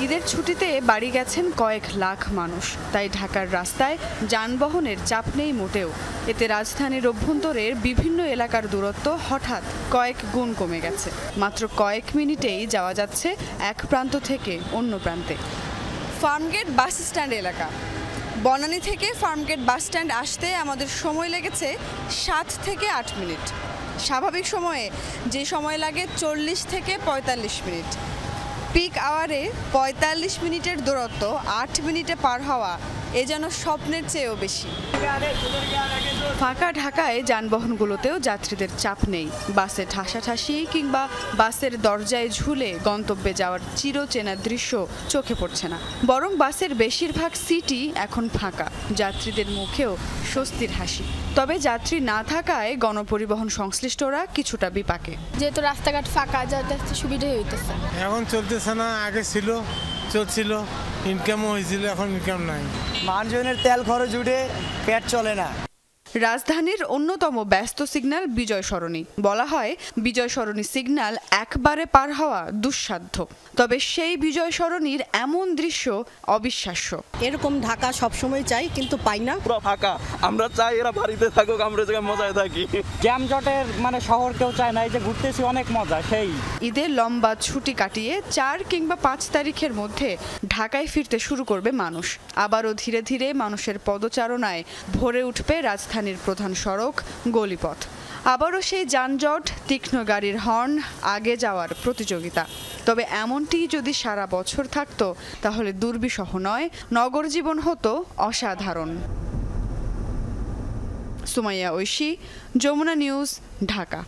ঈদের ছুটিতে বাড়ি গেছেন কয়েক লাখ মানুষ, তাই ঢাকার রাস্তায় যানবাহনের চাপ নেই মোটেও। এতে রাজধানীর অভ্যন্তরের বিভিন্ন এলাকার দূরত্ব হঠাৎ কয়েক গুণ কমে গেছে। মাত্র কয়েক মিনিটেই যাওয়া যাচ্ছে এক প্রান্ত থেকে অন্য প্রান্তে। ফার্মগেট বাস স্ট্যান্ড এলাকা। বনানী থেকে ফার্মগেট বাস স্ট্যান্ড আসতে আমাদের সময় লেগেছে 7 থেকে 8 মিনিট। স্বাভাবিক সময়ে যে সময় লাগে 40 থেকে 45 মিনিট। পিক আওয়ারে 45 মিনিটের দূরত্ব 8 মিনিটে পার হওয়া এ যেন স্বপ্নের চেয়েও বেশি। ফাঁকা ঢাকায় যানবাহনগুলোতেও যাত্রীদের চাপ নেই। বাসে ঠাসাঠাসি কিংবা বাসের দরজায় ঝুলে গন্তব্যে যাওয়ার চিরচেনা দৃশ্য চোখে পড়ছে না, বরং বাসের বেশিরভাগ সিটই এখন ফাঁকা, যাত্রীদের মুখেও স্বস্তির হাসি। তবে যাত্রী না থাকায় গণপরিবহন সংশ্লিষ্টরা কিছুটা বিপাকে। যেহেতু রাস্তাঘাট ফাঁকা, যাতে সুবিধা হইতেছে। এখন চলতেছে না, আগে ছিল, চলছিল, ইনকামও হয়েছিল, এখন ইনকাম নাই। মানুষজনের তেল খরচ উঠে পেট চলে না। রাজধানীর অন্যতম ব্যস্ত সিগন্যাল বিজয় সরণি। বলা হয় বিজয় সরণি সিগন্যাল একবারে পার হওয়া দুঃসাধ্য, তবে সেই বিজয় সরণির এমন দৃশ্য অবিশ্বাস্য। এরকম ঢাকা সবসময় চাই, কিন্তু পাই না, পুরো ফাঁকা। আমরা চাই এরা বাড়িতে থাকুক, আমরা জায়গায় মজায় থাকি। জ্যামজটের শহর কেউ চায় না, এই যে ঘুরতেছি অনেক মজা। সেই ঈদের লম্বা ছুটি কাটিয়ে ৪ কিংবা ৫ তারিখের মধ্যে ঢাকায় ফিরতে শুরু করবে মানুষ। আবারও ধীরে ধীরে মানুষের পদচারণায় ভরে উঠবে রাজধানীর প্রধান সড়ক, গলিপথ। আবারও সেই যানজট, তীক্ষ্ণ গাড়ির হর্ন, আগে যাওয়ার প্রতিযোগিতা। তবে এমনটি যদি সারা বছর থাকতো তাহলে দুর্বিষহ নয়, নগর জীবন হতো অসাধারণ। সুমাইয়া ঐশী, যমুনা নিউজ, ঢাকা।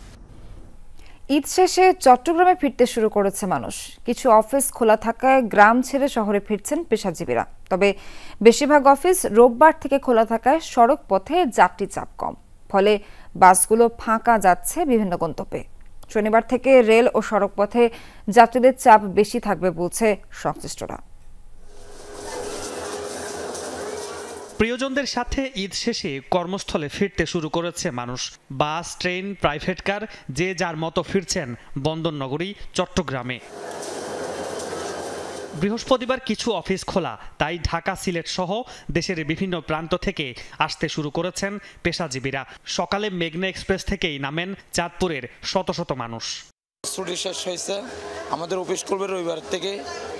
ঈদ শেষে চট্টগ্রামে ফিরতে শুরু করেছে মানুষ। কিছু অফিস খোলা থাকায় গ্রাম ছেড়ে শহরে ফিরছেন পেশাজীবীরা। তবে বেশিরভাগ অফিস রোববার থেকে খোলা থাকায় সড়ক পথে যাত্রী চাপ কম, ফলে বাসগুলো ফাঁকা যাচ্ছে বিভিন্ন গন্তব্যে। শনিবার থেকে রেল ও সড়ক পথে যাত্রীদের চাপ বেশি থাকবে বলছে সংশ্লিষ্টরা। প্রিয়জনদের সাথে ঈদ শেষে কর্মস্থলে ফিরতে শুরু করেছে মানুষ। বাস, ট্রেন, প্রাইভেট কার যে যার মতো ফিরছেন বন্দরনগরী চট্টগ্রামে। বৃহস্পতিবার কিছু অফিস খোলা, তাই ঢাকা, সিলেট সহ দেশের বিভিন্ন প্রান্ত থেকে আসতে শুরু করেছেন পেশাজীবীরা। সকালে মেঘনা এক্সপ্রেস থেকেই নামেন চাঁদপুরের শত শত মানুষ। ছুটি শেষ হয়েছে, আমাদের অফিস করবে রবিবার থেকে,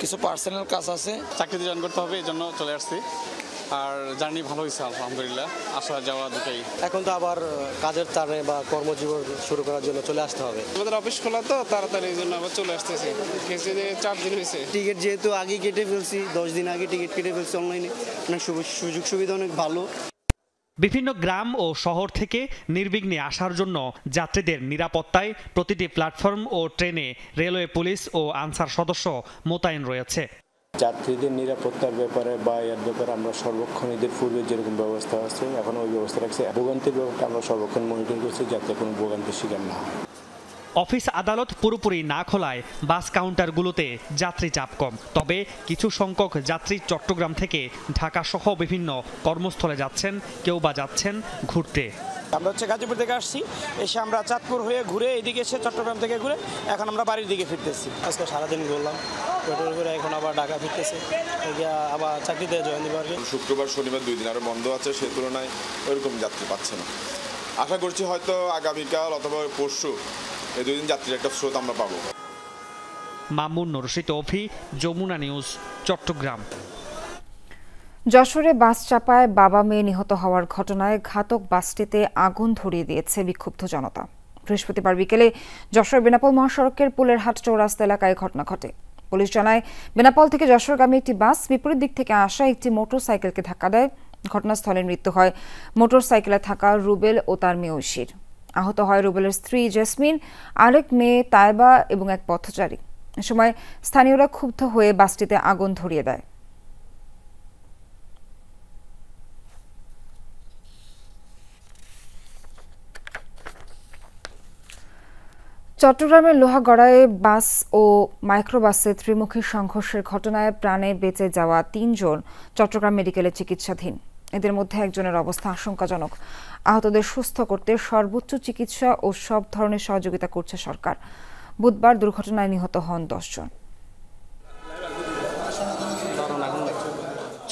কিছু পার্সোনাল কাজ আছে, চাকরিতে জয়েন করতে হবে, এই জন্য চলে আসছি। আর জার্নি ভালো হয়েছে আলহামদুলিল্লাহ, আসা যাওয়া দুটাই। এখন তো আবার কাজের টানে বা কর্মজীবন শুরু করার জন্য চলে আসতে হবে। আমাদের অফিস খোলা তো তাড়াতাড়ি, এই জন্য আবার চলে আসতেছি। 4 দিন হয়েছে। টিকিট যেহেতু আগে কেটে ফেলছি, 10 দিন আগে টিকিট কেটে ফেলছি অনলাইনে, অনেক সুযোগ সুবিধা অনেক ভালো। বিভিন্ন গ্রাম ও শহর থেকে নির্বিঘ্নে আসার জন্য যাত্রীদের নিরাপত্তায় প্রতিটি প্ল্যাটফর্ম ও ট্রেনে রেলওয়ে পুলিশ ও আনসার সদস্য মোতায়েন রয়েছে। যাত্রীদের নিরাপত্তার ব্যাপারে বা এর ব্যাপারে আমরা সর্বক্ষণ ঈদের পূর্বে যেরকম ব্যবস্থা আছে এখন ওই ব্যবস্থা রাখছি। ভোগান্তির ব্যাপারটা আমরা সর্বক্ষণ মনিটর করছি যাতে কোনো ভোগান্তির শিকার না হয়। অফিস আদালত পুরোপুরি না খোলায় বাস কাউন্টারগুলোতে যাত্রী চাপ কম। তবে কিছু সংখ্যক যাত্রী চট্টগ্রাম থেকে ঢাকা সহ বিভিন্ন কর্মস্থলে যাচ্ছেন, কেউ বা যাচ্ছেন ঘুরতে। আমরা গাজীপুর থেকে আসছি, এসে আমরা চাঁদপুর হয়ে ঘুরে এদিকে এসে চট্টগ্রাম থেকে ঘুরে এখন আমরা বাড়ির দিকে ফিরতেছি। আজকে সারাদিন ঘুরলাম, পেট্রোল করে এখন আবার ঢাকা ফিরতেছি, আবার চাকরিতে জয়েন দিতে পারবে। শুক্রবার, শনিবার 2 দিন আরও বন্ধ আছে, সেই তুলনায় ওইরকম যাত্রী পাচ্ছে না। আশা করছি হয়তো আগামীকাল অথবা পরশু এই 2 দিন যাত্রীর একটা স্রোত আমরা পাবো। মামুন রশিদ অভি, যমুনা নিউজ, চট্টগ্রাম। যশোরে বাস চাপায় বাবা মেয়ে নিহত হওয়ার ঘটনায় ঘাতক বাসটিতে আগুন ধরিয়ে দিয়েছে বিক্ষুব্ধ জনতা। বৃহস্পতিবার বিকেলে যশোর বেনাপোল মহাসড়কের পুলের হাট চৌরাস্তা এলাকায় ঘটনা ঘটে। পুলিশ জানায়, বেনাপোল থেকে যশোরগামী একটি বাস বিপরীত দিক থেকে আসা একটি মোটরসাইকেলকে ধাক্কা দেয়। ঘটনাস্থলে মৃত্যু হয় মোটরসাইকেলে থাকা রুবেল ও তার মেয়ে ঐশীর। আহত হয় রুবেলের স্ত্রী জেসমিন, আরেক মেয়ে তাইবা এবং এক পথচারী। এ সময় স্থানীয়রা ক্ষুব্ধ হয়ে বাসটিতে আগুন ধরিয়ে দেয়। চট্টগ্রামের লোহাগড়ায় বাস ও মাইক্রোবাসে ত্রিমুখী সংঘর্ষের ঘটনায় প্রাণে বেঁচে যাওয়া 3 জন চট্টগ্রাম মেডিকেলে চিকিৎসাধীন। এদের মধ্যে একজনের অবস্থা আশঙ্কাজনক। আহতদের সুস্থ করতে সর্বোচ্চ চিকিৎসা ও সব ধরনের সহযোগিতা করছে সরকার। বুধবার দুর্ঘটনায় নিহত হন 10 জন।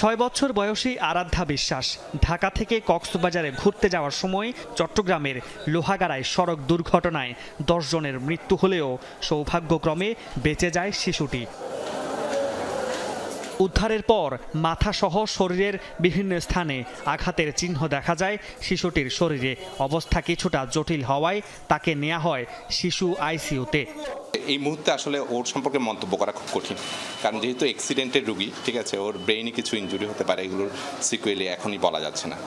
6 বছর বয়সী আরাধ্যা বিশ্বাস ঢাকা থেকে কক্সবাজারে ঘুরতে যাওয়ার সময় চট্টগ্রামের লোহাগাড়ায় সড়ক দুর্ঘটনায় 10 জনের মৃত্যু হলেও সৌভাগ্যক্রমে বেঁচে যায় শিশুটি। উদ্ধারের পর মাথাসহ শরীরের বিভিন্ন স্থানে আঘাতের চিহ্ন দেখা যায় শিশুটির শরীরে। অবস্থা কিছুটা জটিল হওয়ায় তাকে নেওয়া হয় শিশু আইসিইউতে। এই মুহূর্তে আসলে ওর সম্পর্কে মন্তব্য করা খুব কঠিন, কারণ যেহেতু অ্যাক্সিডেন্টের রোগী, ঠিক আছে, ওর ব্রেইনে কিছু ইনজুরি হতে পারে, এগুলোর সিকুয়েলি এখনই বলা যাচ্ছে না।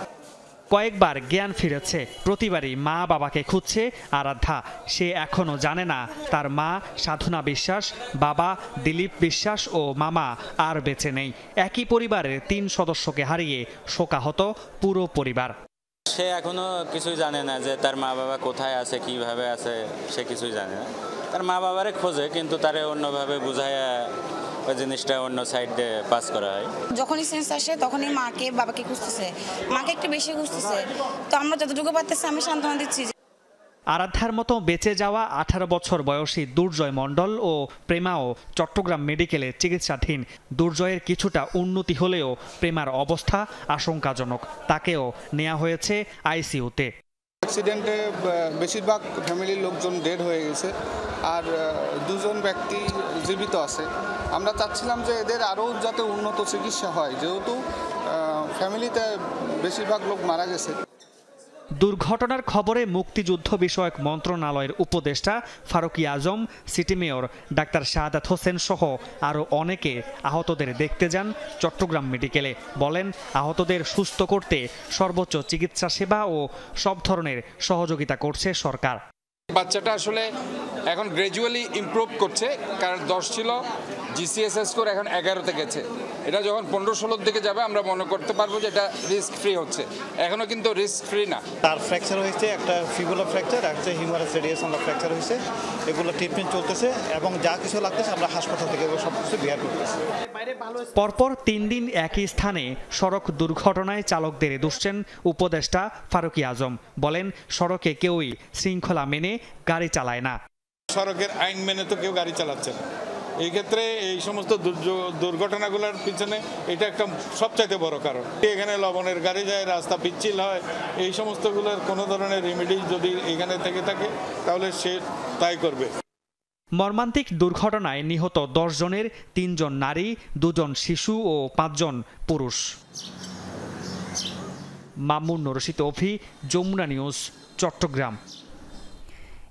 কয়েকবার জ্ঞান ফিরেছে, প্রতিবারই মা বাবাকে খুঁজছে আরাধ্যা। সে এখনো জানে না তার মা সাধনা বিশ্বাস, বাবা দিলীপ বিশ্বাস ও মামা আর বেঁচে নেই। একই পরিবারের 3 সদস্যকে হারিয়ে শোকাহত পুরো পরিবার। সে এখনো কিছুই জানে না যে তার মা বাবা কোথায় আছে, কিভাবে আছে, সে কিছুই জানে না। তার মা বাবারে খোঁজে, কিন্তু তারে অন্যভাবে বুঝায় ওই জিনিসটা অন্য সাইড দিয়ে পাস করা হয়। যখনই সেন্স আসে তখনই মাকে বাবাকে খুঁজতেছে, মাকে একটু বেশি খুঁজতেছে। তো আমরা যতটুকু পারতেছি আমি সান্ত্বনা দিচ্ছি। আরাধ্যার মতো বেঁচে যাওয়া 18 বছর বয়সী দুর্জয় মণ্ডল ও প্রেমাও চট্টগ্রাম মেডিকেলে চিকিৎসাধীন। দুর্জয়ের কিছুটা উন্নতি হলেও প্রেমার অবস্থা আশঙ্কাজনক। তাকেও নেওয়া হয়েছে আইসিইউতে। অ্যাক্সিডেন্টে বেশিরভাগ ফ্যামিলির লোকজন ডেড হয়ে গেছে, আর 2 জন ব্যক্তি জীবিত আছে। আমরা চাচ্ছিলাম যে এদের আরও যাতে উন্নত চিকিৎসা হয়, যেহেতু ফ্যামিলিতে বেশিরভাগ লোক মারা গেছে। দুর্ঘটনার খবরে মুক্তিযুদ্ধ বিষয়ক মন্ত্রণালয়ের উপদেষ্টা ফারুকী আজম, city mayor doctor Shahadat Hossain সহ আরও অনেকে আহতদের দেখতে যান চট্টগ্রাম মেডিকেলে। বলেন, আহতদের সুস্থ করতে সর্বোচ্চ চিকিৎসা সেবা ও সব ধরনের সহযোগিতা করছে সরকার। বাচ্চাটা আসলে এখন গ্র্যাজুয়ালি ইমপ্রুভ করছে, কারণ 10 ছিল, জিসিএসএস স্কোর এখন 11তে গেছে। এটা যখন 15-16 দিকে যাবে আমরা মনে করতে পারবো যে এটা রিস্ক ফ্রি হচ্ছে। এখনো কিন্তু রিস্ক ফ্রি না। তার ফ্র্যাকচার হয়েছে, একটা ফিবুলার ফ্র্যাকচার, একটা হিউমারাস রেডিয়েশনাল ফ্র্যাকচার হয়েছে। এগুলো ট্রিটমেন্ট চলতেছে এবং যা কিছু লাগতেছে আমরা হাসপাতাল থেকে সব কিছু বেয়ার করতেছি। পরপর 3 দিন একই স্থানে সড়ক দুর্ঘটনায় চালকদের দুষছেন উপদেষ্টা ফারুকী আজম। বলেন, সড়কে কেউই শৃঙ্খলা মেনে গাড়ি চালায় না। সড়কের আইন মেনে তো কেউ গাড়ি চালাচ্ছে না। এই ক্ষেত্রে এই সমস্ত দুর্ঘটনাগুলোর পিছনে এটা একটা সবচাইতে বড় কারণ। এখানে লবণের গাড়ি যায়, রাস্তা পিচ্ছিল হয়, এই সমস্তগুলোর কোনো ধরনের রেমেডি যদি এখানে থেকে থাকে তাহলে সে তাই করবে। মর্মান্তিক দুর্ঘটনায় নিহত 10 জনের 3 জন নারী, 2 জন শিশু ও 5 জন পুরুষ। মামুন রশিদ অভি, যমুনা নিউজ, চট্টগ্রাম।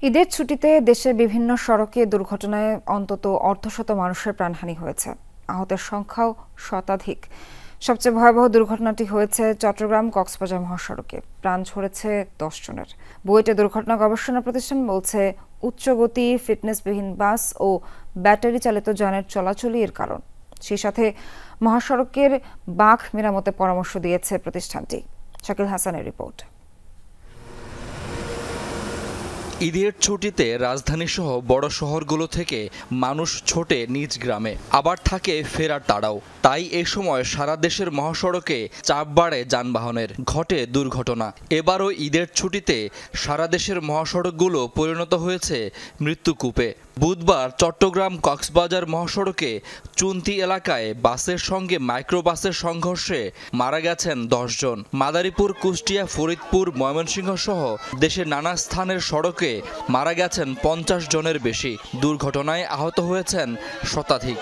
ঈদের ছুটিতে দেশের বিভিন্ন সড়কে দুর্ঘটনায় অন্তত অর্ধশত মানুষের প্রাণহানি হয়েছে, আহতের সংখ্যাও শতাধিক। সবচেয়ে ভয়াবহ দুর্ঘটনাটি হয়েছে চট্টগ্রাম কক্সবাজার মহাসড়কে। প্রাণ ঝরেছে 10 জনের। বুয়েটে দুর্ঘটনা গবেষণা প্রতিষ্ঠান বলছে, উচ্চগতি ফিটনেসবিহীন বাস ও ব্যাটারি চালিত যানের চলাচলই এর কারণ। সেই সাথে মহাসড়কের বাঁক মেরামতের পরামর্শ দিয়েছে প্রতিষ্ঠানটি। শাকিল হাসানের রিপোর্ট। ঈদের ছুটিতে রাজধানীসহ বড় শহরগুলো থেকে মানুষ ছোটে নিজ গ্রামে, আবার থাকে ফেরার তাড়াও। তাই এ সময় সারা দেশের মহাসড়কে চাপ বাড়ে যানবাহনের, ঘটে দুর্ঘটনা। এবারও ঈদের ছুটিতে সারা দেশের মহাসড়কগুলো পরিণত হয়েছে মৃত্যুকূপে। বুধবার চট্টগ্রাম কক্সবাজার মহাসড়কে চুন্তি এলাকায় বাসের সঙ্গে মাইক্রোবাসের সংঘর্ষে মারা গেছেন 10 জন। মাদারীপুর, কুষ্টিয়া, ফরিদপুর, ময়মনসিংহ সহ দেশের নানা স্থানের সড়কে মারা গেছেন 50 জনের বেশি। দুর্ঘটনায় আহত হয়েছেন শতাধিক।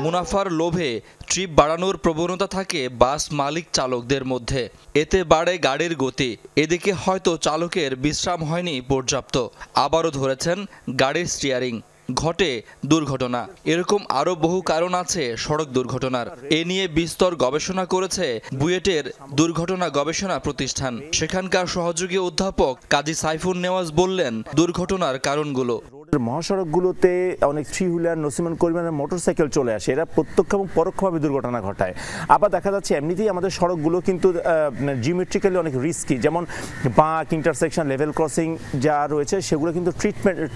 মুনাফার লোভে ট্রিপ বাড়ানোর প্রবণতা থাকে বাস মালিক চালকদের মধ্যে। এতে বাড়ে গাড়ির গতি। এদিকে হয়তো চালকের বিশ্রাম হয়নি পর্যাপ্ত, আবারও ধরেছেন গাড়ির স্টিয়ারিং। ঘটে দুর্ঘটনা। এরকম আরও বহু কারণ আছে সড়ক দুর্ঘটনার। এ নিয়ে বিস্তর গবেষণা করেছে বুয়েটের দুর্ঘটনা গবেষণা প্রতিষ্ঠান। সেখানকার সহযোগী অধ্যাপক কাজী সাইফুন নেওয়াজ বললেন, দুর্ঘটনার কারণগুলো। মহাসড়কগুলোতে অনেক থ্রি হুইলার, নসিমান করিমানের মোটরসাইকেল চলে আসে, এরা প্রত্যক্ষ এবং পরোক্ষভাবে দুর্ঘটনা ঘটায়। আবার দেখা যাচ্ছে এমনিতেই আমাদের সড়কগুলো কিন্তু জিওমেট্রিক্যালি অনেক রিস্কি, যেমন বাঁক, ইন্টারসেকশন, লেভেল ক্রসিং যা রয়েছে সেগুলো কিন্তু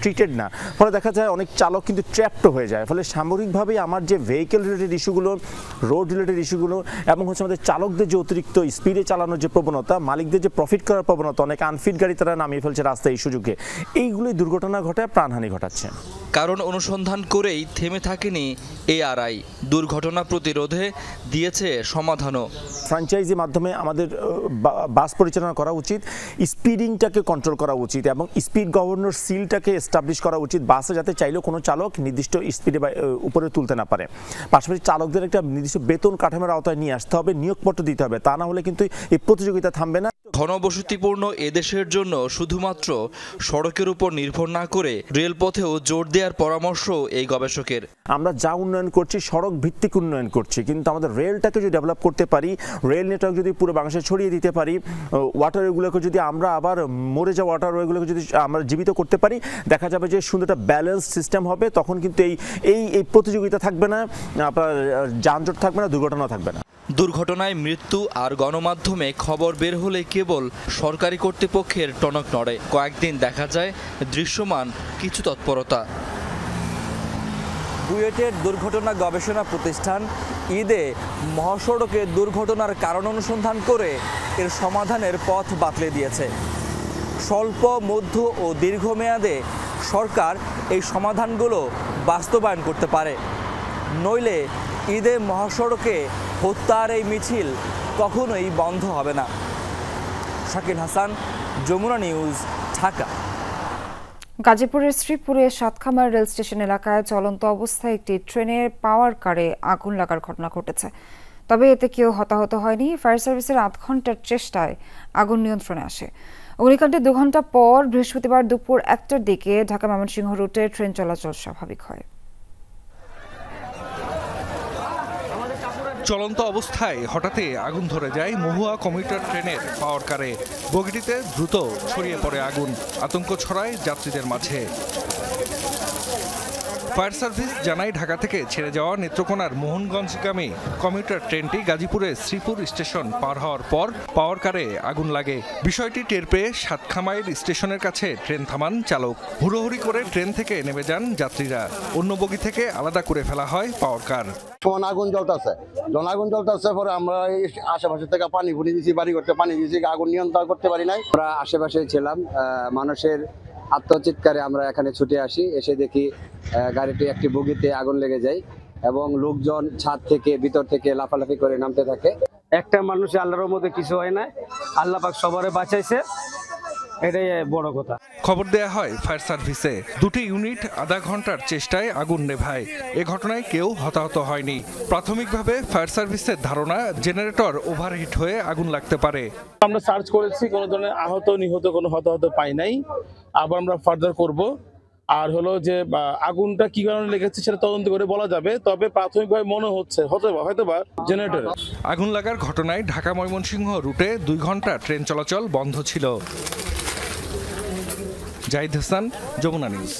ট্রিটেড না। ফলে দেখা যায় অনেক চালক কিন্তু ট্র্যাপড হয়ে যায়। ফলে সামগ্রিকভাবে আমার যে ভেহিকেল রিলেটেড ইস্যুগুলো, রোড রিলেটেড ইস্যুগুলো এবং হচ্ছে আমাদের চালকদের যে অতিরিক্ত স্পিডে চালানোর যে প্রবণতা, মালিকদের যে প্রফিট করার প্রবণতা, অনেক আনফিট গাড়ি তারা নামিয়ে ফেলছে রাস্তায় এই সুযোগে, এইগুলোই দুর্ঘটনা ঘটায়, প্রাণহানি প্রাণহানি ঘটাচ্ছে। কারণ অনুসন্ধান করেই থেমে থাকেনি এআরআই, দুর্ঘটনা প্রতিরোধে দিয়েছে সমাধানও। ফ্র্যাঞ্চাইজি মাধ্যমে আমাদের বাস পরিচালনা করা উচিত, স্পিডিংটাকে কন্ট্রোল করা উচিত এবং স্পিড গভর্নর সিলটাকে এস্টাবলিশ করা উচিত, বাসে যাতে চাইলেও কোনো চালক নির্দিষ্ট স্পিডে উপরে তুলতে না পারে। পাশাপাশি চালকদের একটা নির্দিষ্ট বেতন কাঠামোর আওতায় নিয়ে আসতে হবে, নিয়োগপত্র দিতে হবে, তা না হলে কিন্তু এই প্রতিযোগিতা থামবে না। ঘনবসতিপূর্ণ এদেশের জন্য শুধুমাত্র সড়কের উপর নির্ভর না করে রেলপথেও জোর দেওয়ার পরামর্শ এই গবেষকের। আমরা যা উন্নয়ন করছি সড়ক ভিত্তিক উন্নয়ন করছি, কিন্তু আমাদের রেলটাকে যদি ডেভেলপ করতে পারি, রেল নেটওয়ার্ক যদি পুরো বাংলাদেশে ছড়িয়ে দিতে পারি, ওয়াটারওয়েগুলোকে যদি আমরা আবার মরে যাওয়া ওয়াটারওয়েগুলোকে যদি আমরা জীবিত করতে পারি, দেখা যাবে যে সুন্দর একটা ব্যালেন্স সিস্টেম হবে। তখন কিন্তু এই প্রতিযোগিতা থাকবে না, আপনার যানজট থাকবে না, দুর্ঘটনা থাকবে না। দুর্ঘটনায় মৃত্যু আর গণমাধ্যমে খবর বের হলে কেবল সরকারি কর্তৃপক্ষের টনক নড়ে, কয়েকদিন দেখা যায় দৃশ্যমান কিছু তৎপরতা। বুয়েটের দুর্ঘটনা গবেষণা প্রতিষ্ঠান ঈদে মহাসড়কে দুর্ঘটনার কারণ অনুসন্ধান করে এর সমাধানের পথ বাতলে দিয়েছে। স্বল্প, মধ্য ও দীর্ঘমেয়াদে সরকার এই সমাধানগুলো বাস্তবায়ন করতে পারে, নইলে ঈদে মহাসড়কে হত্যার এই মিছিল কখনোই বন্ধ হবে না। শাকিল হাসান, যমুনা নিউজ, ঢাকা। গাজীপুরের শ্রীপুরে সাতখামার রেল স্টেশন এলাকায় চলন্ত অবস্থায় একটি ট্রেনের পাওয়ার কারে আগুন লাগার ঘটনা ঘটেছে, তবে এতে কেউ হতাহত হয়নি। ফায়ার সার্ভিসের ৮ ঘন্টার চেষ্টায় আগুন নিয়ন্ত্রণে আসে। অগ্নিকাণ্ডে 2 ঘন্টা পর বৃহস্পতিবার দুপুর 1টার দিকে ঢাকা ময়মনসিংহ রুটে ট্রেন চলাচল স্বাভাবিক হয়। চলন্ত অবস্থায় হঠাৎই আগুন ধরে যায় মহুয়া কমিউটার ট্রেনের পাওয়ার কারে। বগিটিতে দ্রুত ছড়িয়ে পড়ে আগুন, আতঙ্ক ছড়ায় যাত্রীদের মাঝে। ফায়ার সার্ভিস জানায় ঢাকা থেকে ছেড়ে যাওয়া নেত্রকোনার মোহনগঞ্জগামী কমিউটার ট্রেনটি গাজীপুরে শ্রীপুর স্টেশন পার হওয়ার পর পাওয়ার কারে আগুন লাগে। বিষয়টি টের পেয়ে সাতখামাইল স্টেশনের কাছে ট্রেন থামান চালক। হুড়োহুড়ি করে ট্রেন থেকে নেমে যান যাত্রীরা। অন্য বগি থেকে আলাদা করে ফেলা হয় পাওয়ার কার। আগুন জ্বলতেছে, আগুন জ্বলতেছে পরে আমরা আশেপাশে থেকে পানি ফুটি দিয়েছি, বাড়ি করতে পানি দিয়েছি, আগুন নিয়ন্ত্রণ করতে পারি নাই। আমরা আশেপাশে ছিলাম, মানুষের আত্মচিৎকারে আমরা এখানে ছুটে আসি, এসে দেখি গাড়িটি একটি বগিতে আগুন লেগে যায় এবং লোকজন ছাদ থেকে ভিতর থেকে লাফালাফি করে নামতে থাকে। একটা মানুষের আল্লাহর মধ্যে কিছু হয় না, আল্লাহ পাক সবারে বাঁচাইছে, এটাই বড় কথা। খবর দেয়া হয় ফায়ার সার্ভিসে। 2টি ইউনিট আধা ঘন্টার চেষ্টায় আগুন নেভায়। এ ঘটনায় কেউ হতাহত হয়নি। প্রাথমিকভাবে ফায়ার সার্ভিসের ধারণা জেনারেটর ওভারহিট হয়ে আগুন লাগতে পারে। আমরা সার্চ করেছি, কোনো ধরনের আহত নিহত কোনো হতাহত পাই নাই। আবার আমরা ফার্দার করব। আর হলো যে আগুনটা কি কারণে লেগেছে সেটা তদন্ত করে বলা যাবে, তবে প্রাথমিকভাবে মনে হচ্ছে হয়তোবা জেনারেটর। আগুন লাগার ঘটনায় ঢাকা ময়মনসিংহ রুটে 2 ঘন্টা ট্রেন চলাচল বন্ধ ছিল। জাহিদ হাসান, যমুনা নিউজ।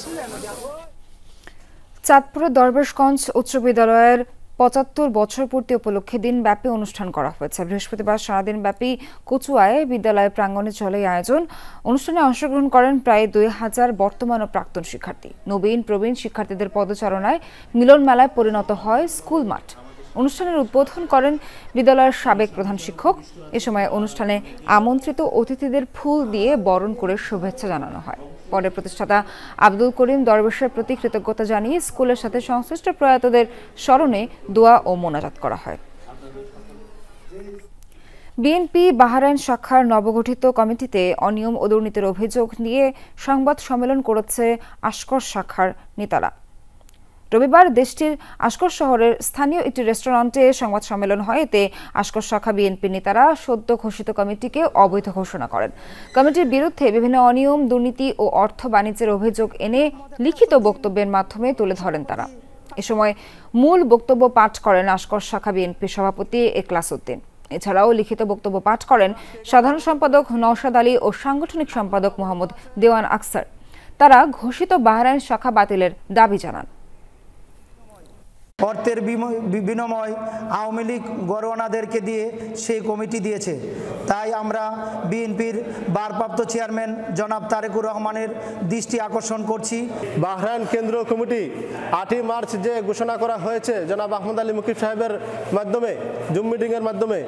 চাঁদপুরের দরবেশগঞ্জ উচ্চ বিদ্যালয়ের ৭৫ বছর পূর্তি উপলক্ষে দিনব্যাপী অনুষ্ঠান করা হয়েছে। বৃহস্পতিবার সারাদিন ব্যাপী কচুয়ায় বিদ্যালয় প্রাঙ্গণে চলে আয়োজন। অনুষ্ঠানে অংশগ্রহণ করেন প্রায় 2000 বর্তমান ও প্রাক্তন শিক্ষার্থী। নবীন প্রবীণ শিক্ষার্থীদের পদচারণায় মিলন মেলায় পরিণত হয় স্কুল মাঠ। অনুষ্ঠানের উদ্বোধন করেন বিদ্যালয়ের সাবেক প্রধান শিক্ষক। এ সময় অনুষ্ঠানে আমন্ত্রিত অতিথিদের ফুল দিয়ে বরণ করে শুভেচ্ছা জানানো হয়। পরে প্রতিষ্ঠাতা আব্দুল করিম দরবেশের প্রতি কৃতজ্ঞতা জানিয়ে স্কুলের সাথে সংশ্লিষ্ট প্রয়াতদের স্মরণে দোয়া ও মোনাজাত করা হয়। বিএনপি বাহরাইন শাখার নবগঠিত কমিটিতে অনিয়ম ও দুর্নীতির অভিযোগ নিয়ে সংবাদ সম্মেলন করেছে আশকর শাখার নেতারা। রবিবার দেশটির আশকর শহরের স্থানীয় একটি রেস্টুরেন্টে সংবাদ সম্মেলন হয়। এতে আশকর শাখা বিএনপি নেতারা সদ্য ঘোষিত কমিটিকে অবৈধ ঘোষণা করেন। কমিটির বিরুদ্ধে বিভিন্ন অনিয়ম, দুর্নীতি ও অর্থ বাণিজ্যের অভিযোগ এনে লিখিত বক্তব্যের মাধ্যমে তুলে ধরেন তারা। এ সময় মূল বক্তব্য পাঠ করেন আশকর শাখা বিএনপি সভাপতি এখলাস উদ্দিন। এছাড়াও লিখিত বক্তব্য পাঠ করেন সাধারণ সম্পাদক নওশাদ আলী ও সাংগঠনিক সম্পাদক মোহাম্মদ দেওয়ান আকসার। তারা ঘোষিত বাহরাইন শাখা বাতিলের দাবি জানান। অর্থের বিনিময় আওয়ামী লীগ গরওয়ানাদেরকে দিয়ে সেই কমিটি দিয়েছে। তাই আমরা বিএনপির ভারপ্রাপ্ত চেয়ারম্যান জনাব তারেকুর রহমানের দৃষ্টি আকর্ষণ করছি। বাহরাইন কেন্দ্রীয় কমিটি 8ই মার্চ যে ঘোষণা করা হয়েছে জনাব আহমদ আলী মুকিব সাহেবের মাধ্যমে, জুম মিটিংয়ের মাধ্যমে,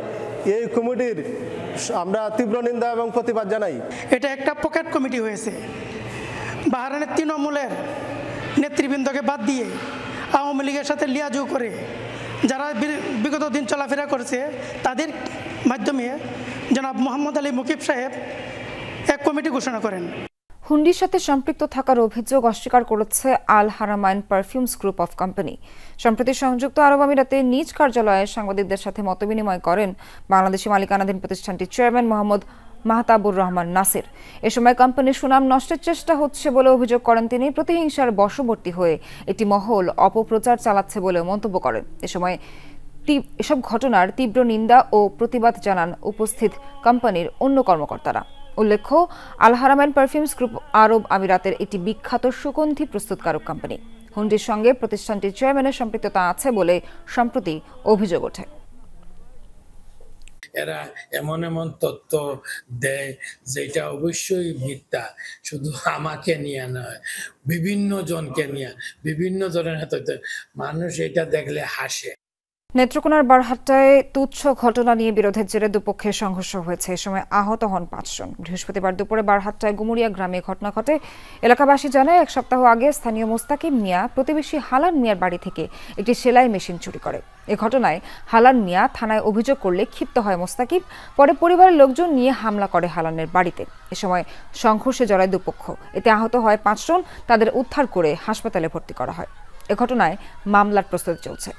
এই কমিটির আমরা তীব্র নিন্দা এবং প্রতিবাদ জানাই। এটা একটা পকেট কমিটি হয়েছে। বাহরাইনের তৃণমূলের নেতৃবৃন্দকে বাদ দিয়ে আওয়ামী লীগের সাথে লিয়াজু করে যারা বিগত দিন চলাফেরা করেছে তাদের মাধ্যমে জনাব মোহাম্মদ আলী মুকিব সাহেব এক কমিটি ঘোষণা করেন। হুন্ডির সাথে সম্পৃক্ত থাকার অভিযোগ অস্বীকার করেছে আল হারামাইন পারফিউমস গ্রুপ অফ কোম্পানি। সম্প্রতি সংযুক্ত আরব আমিরাতে নিজ কার্যালয়ে সাংবাদিকদের সাথে মতবিনিময় করেন বাংলাদেশি মালিকানাধীন প্রতিষ্ঠানটির চেয়ারম্যান মোহাম্মদ মাহতাবুর রহমান নাসির। এ সময় কোম্পানির সুনাম নষ্টের চেষ্টা হচ্ছে বলে অভিযোগ করেন তিনি। প্রতিহিংসার বশবর্তী হয়ে একটি মহল অপপ্রচার চালাচ্ছে বলে মন্তব্য করেন। এ সময় এসব ঘটনার তীব্র নিন্দা ও প্রতিবাদ জানান উপস্থিত কোম্পানির অন্য কর্মকর্তারা। উল্লেখ্য, আল হারামাইন পারফিউমস গ্রুপ আরব আমিরাতের একটি বিখ্যাত সুগন্ধি প্রস্তুতকারক কোম্পানি। হুন্ডির সঙ্গে প্রতিষ্ঠানটির চেয়ারম্যানের সম্পৃক্ততা আছে বলে সম্প্রতি অভিযোগ ওঠে। এরা এমন এমন তথ্য দেয় যেটা অবশ্যই মিথ্যা, শুধু আমাকে নিয়ে নয়, বিভিন্ন জনকে নিয়ে বিভিন্ন ধরনের তথ্য। মানুষ এটা দেখলে হাসে। নেত্রকোনার বারহাট্টায় তুচ্ছ ঘটনা নিয়ে বিরোধের জেরে দুপক্ষের সংঘর্ষ হয়েছে। এ সময় আহত হন ৫ জন। বৃহস্পতিবার দুপুরে বারহাট্টায় গুমুরিয়া গ্রামে ঘটনা ঘটে। এলাকাবাসী জানায়, ১ সপ্তাহ আগে স্থানীয় মোস্তাকিম মিয়া প্রতিবেশী হালান মিয়ার বাড়ি থেকে একটি সেলাই মেশিন চুরি করে। এ ঘটনায় হালান মিয়া থানায় অভিযোগ করলে ক্ষিপ্ত হয় মোস্তাকিম। পরে পরিবারের লোকজন নিয়ে হামলা করে হালানের বাড়িতে। এ সময় সংঘর্ষে জড়ায় দুপক্ষ। এতে আহত হয় ৫ জন। তাদের উদ্ধার করে হাসপাতালে ভর্তি করা হয়। এ ঘটনায় মামলার প্রস্তুতি চলছে।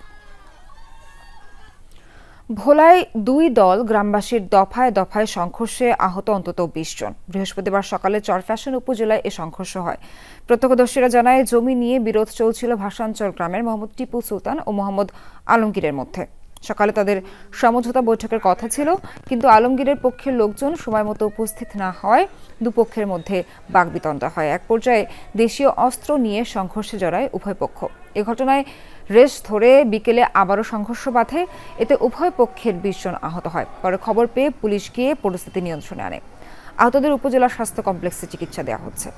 ভোলায় ২ দল গ্রামবাসীর দফায় দফায় সংঘর্ষে আহত অন্তত ২০ জন। বৃহস্পতিবার সকালে চরফ্যাশন উপজেলায় এ সংঘর্ষ হয়। প্রত্যক্ষদর্শীরা জানায়, জমি নিয়ে বিরোধ চলছিল ভাসানচর গ্রামের মোহাম্মদ টিপু সুলতান ও মোহাম্মদ আলমগীরের মধ্যে। সকালে তাদের সমঝোতা বৈঠকের কথা ছিল, কিন্তু আলমগীরের পক্ষের লোকজন সময়মতো উপস্থিত না হয় দুপক্ষের মধ্যে বাকবিতণ্ডা হয়। এক পর্যায়ে দেশীয় অস্ত্র নিয়ে সংঘর্ষে জড়ায় উভয় পক্ষ। এ ঘটনায় রেশ ধরে বিকেলে আবারও সংঘর্ষ বাধে। এতে উভয় পক্ষের ২০ জন আহত হয়। পরে খবর পেয়ে পুলিশ গিয়ে পরিস্থিতি নিয়ন্ত্রণে আনে। আহতদের উপজেলা স্বাস্থ্য কমপ্লেক্সে চিকিৎসা দেওয়া হচ্ছে।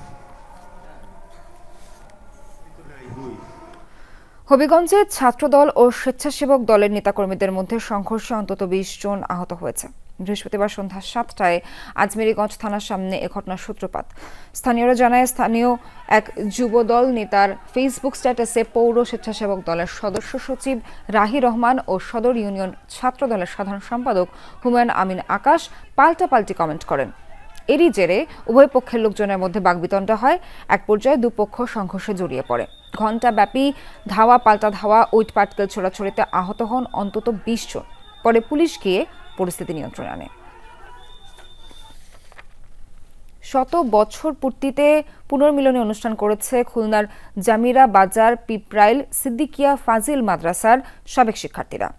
হবিগঞ্জে ছাত্রদল ও স্বেচ্ছাসেবক দলের নেতাকর্মীদের মধ্যে সংঘর্ষে অন্তত ২০ জন আহত হয়েছে। বৃহস্পতিবার সন্ধ্যা ৭টায় আজমেরীগঞ্জ থানার সামনে এ ঘটনার সূত্রপাত। স্থানীয়রা জানায়, স্থানীয় এক যুবদল নেতার ফেসবুক স্ট্যাটাসে পৌর স্বেচ্ছাসেবক দলের সদস্য সচিব রাহি রহমান ও সদর ইউনিয়ন ছাত্র দলের সাধারণ সম্পাদক হুমায়ুন আমিন আকাশ পাল্টাপাল্টি কমেন্ট করেন। এরই জেরে উভয় পক্ষের লোকজনের মধ্যে বাকবিতণ্ডা হয়। এক পর্যায়ে দুপক্ষ সংঘর্ষে জড়িয়ে পড়ে। ঘণ্টাব্যাপী ধাওয়া পাল্টা ধাওয়া, উইট পাটকেল ছোড়াছড়িতে আহত হন অন্তত ২০ জন। পরে পুলিশ গিয়ে পরিস্থিতি নিয়ন্ত্রণে আনে। ১০০ বছর পূর্তিতে পুনর্মিলনী অনুষ্ঠান করেছে খুলনার জামিরা বাজার পিপরাইল সিদ্দিকিয়া ফাজিল মাদ্রাসার সাবেক শিক্ষার্থীরা।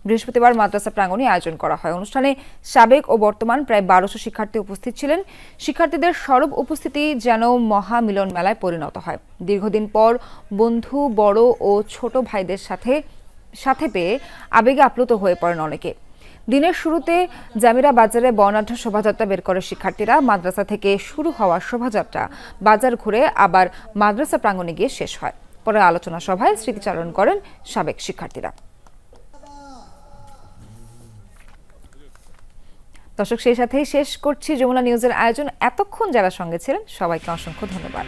বৃহস্পতিবার মাদ্রাসা প্রাঙ্গণে আয়োজন করা হয়। অনুষ্ঠানে সাবেক ও বর্তমান প্রায় ১২০০ শিক্ষার্থী উপস্থিত ছিলেন। শিক্ষার্থীদের সরব উপস্থিতি যেন মহা মিলন মেলায় পরিণত হয়। দীর্ঘদিন পর বন্ধু, বড় ও ছোট ভাইদের সাথে পেয়ে আবেগে আপ্লুত হয়ে পড়েন অনেকে। দিনের শুরুতে জামিরা বাজারে বর্ণাঢ্য শোভাযাত্রা বের করে শিক্ষার্থীরা। মাদ্রাসা থেকে শুরু হওয়া শোভাযাত্রা বাজার ঘুরে আবার মাদ্রাসা প্রাঙ্গণে গিয়ে শেষ হয়। পরে আলোচনা সভায় স্মৃতিচারণ করেন সাবেক শিক্ষার্থীরা। দর্শক, সেই সাথেই শেষ করছি যমুনা নিউজের আয়োজন। এতক্ষণ যারা সঙ্গে ছিলেন সবাইকে অসংখ্য ধন্যবাদ।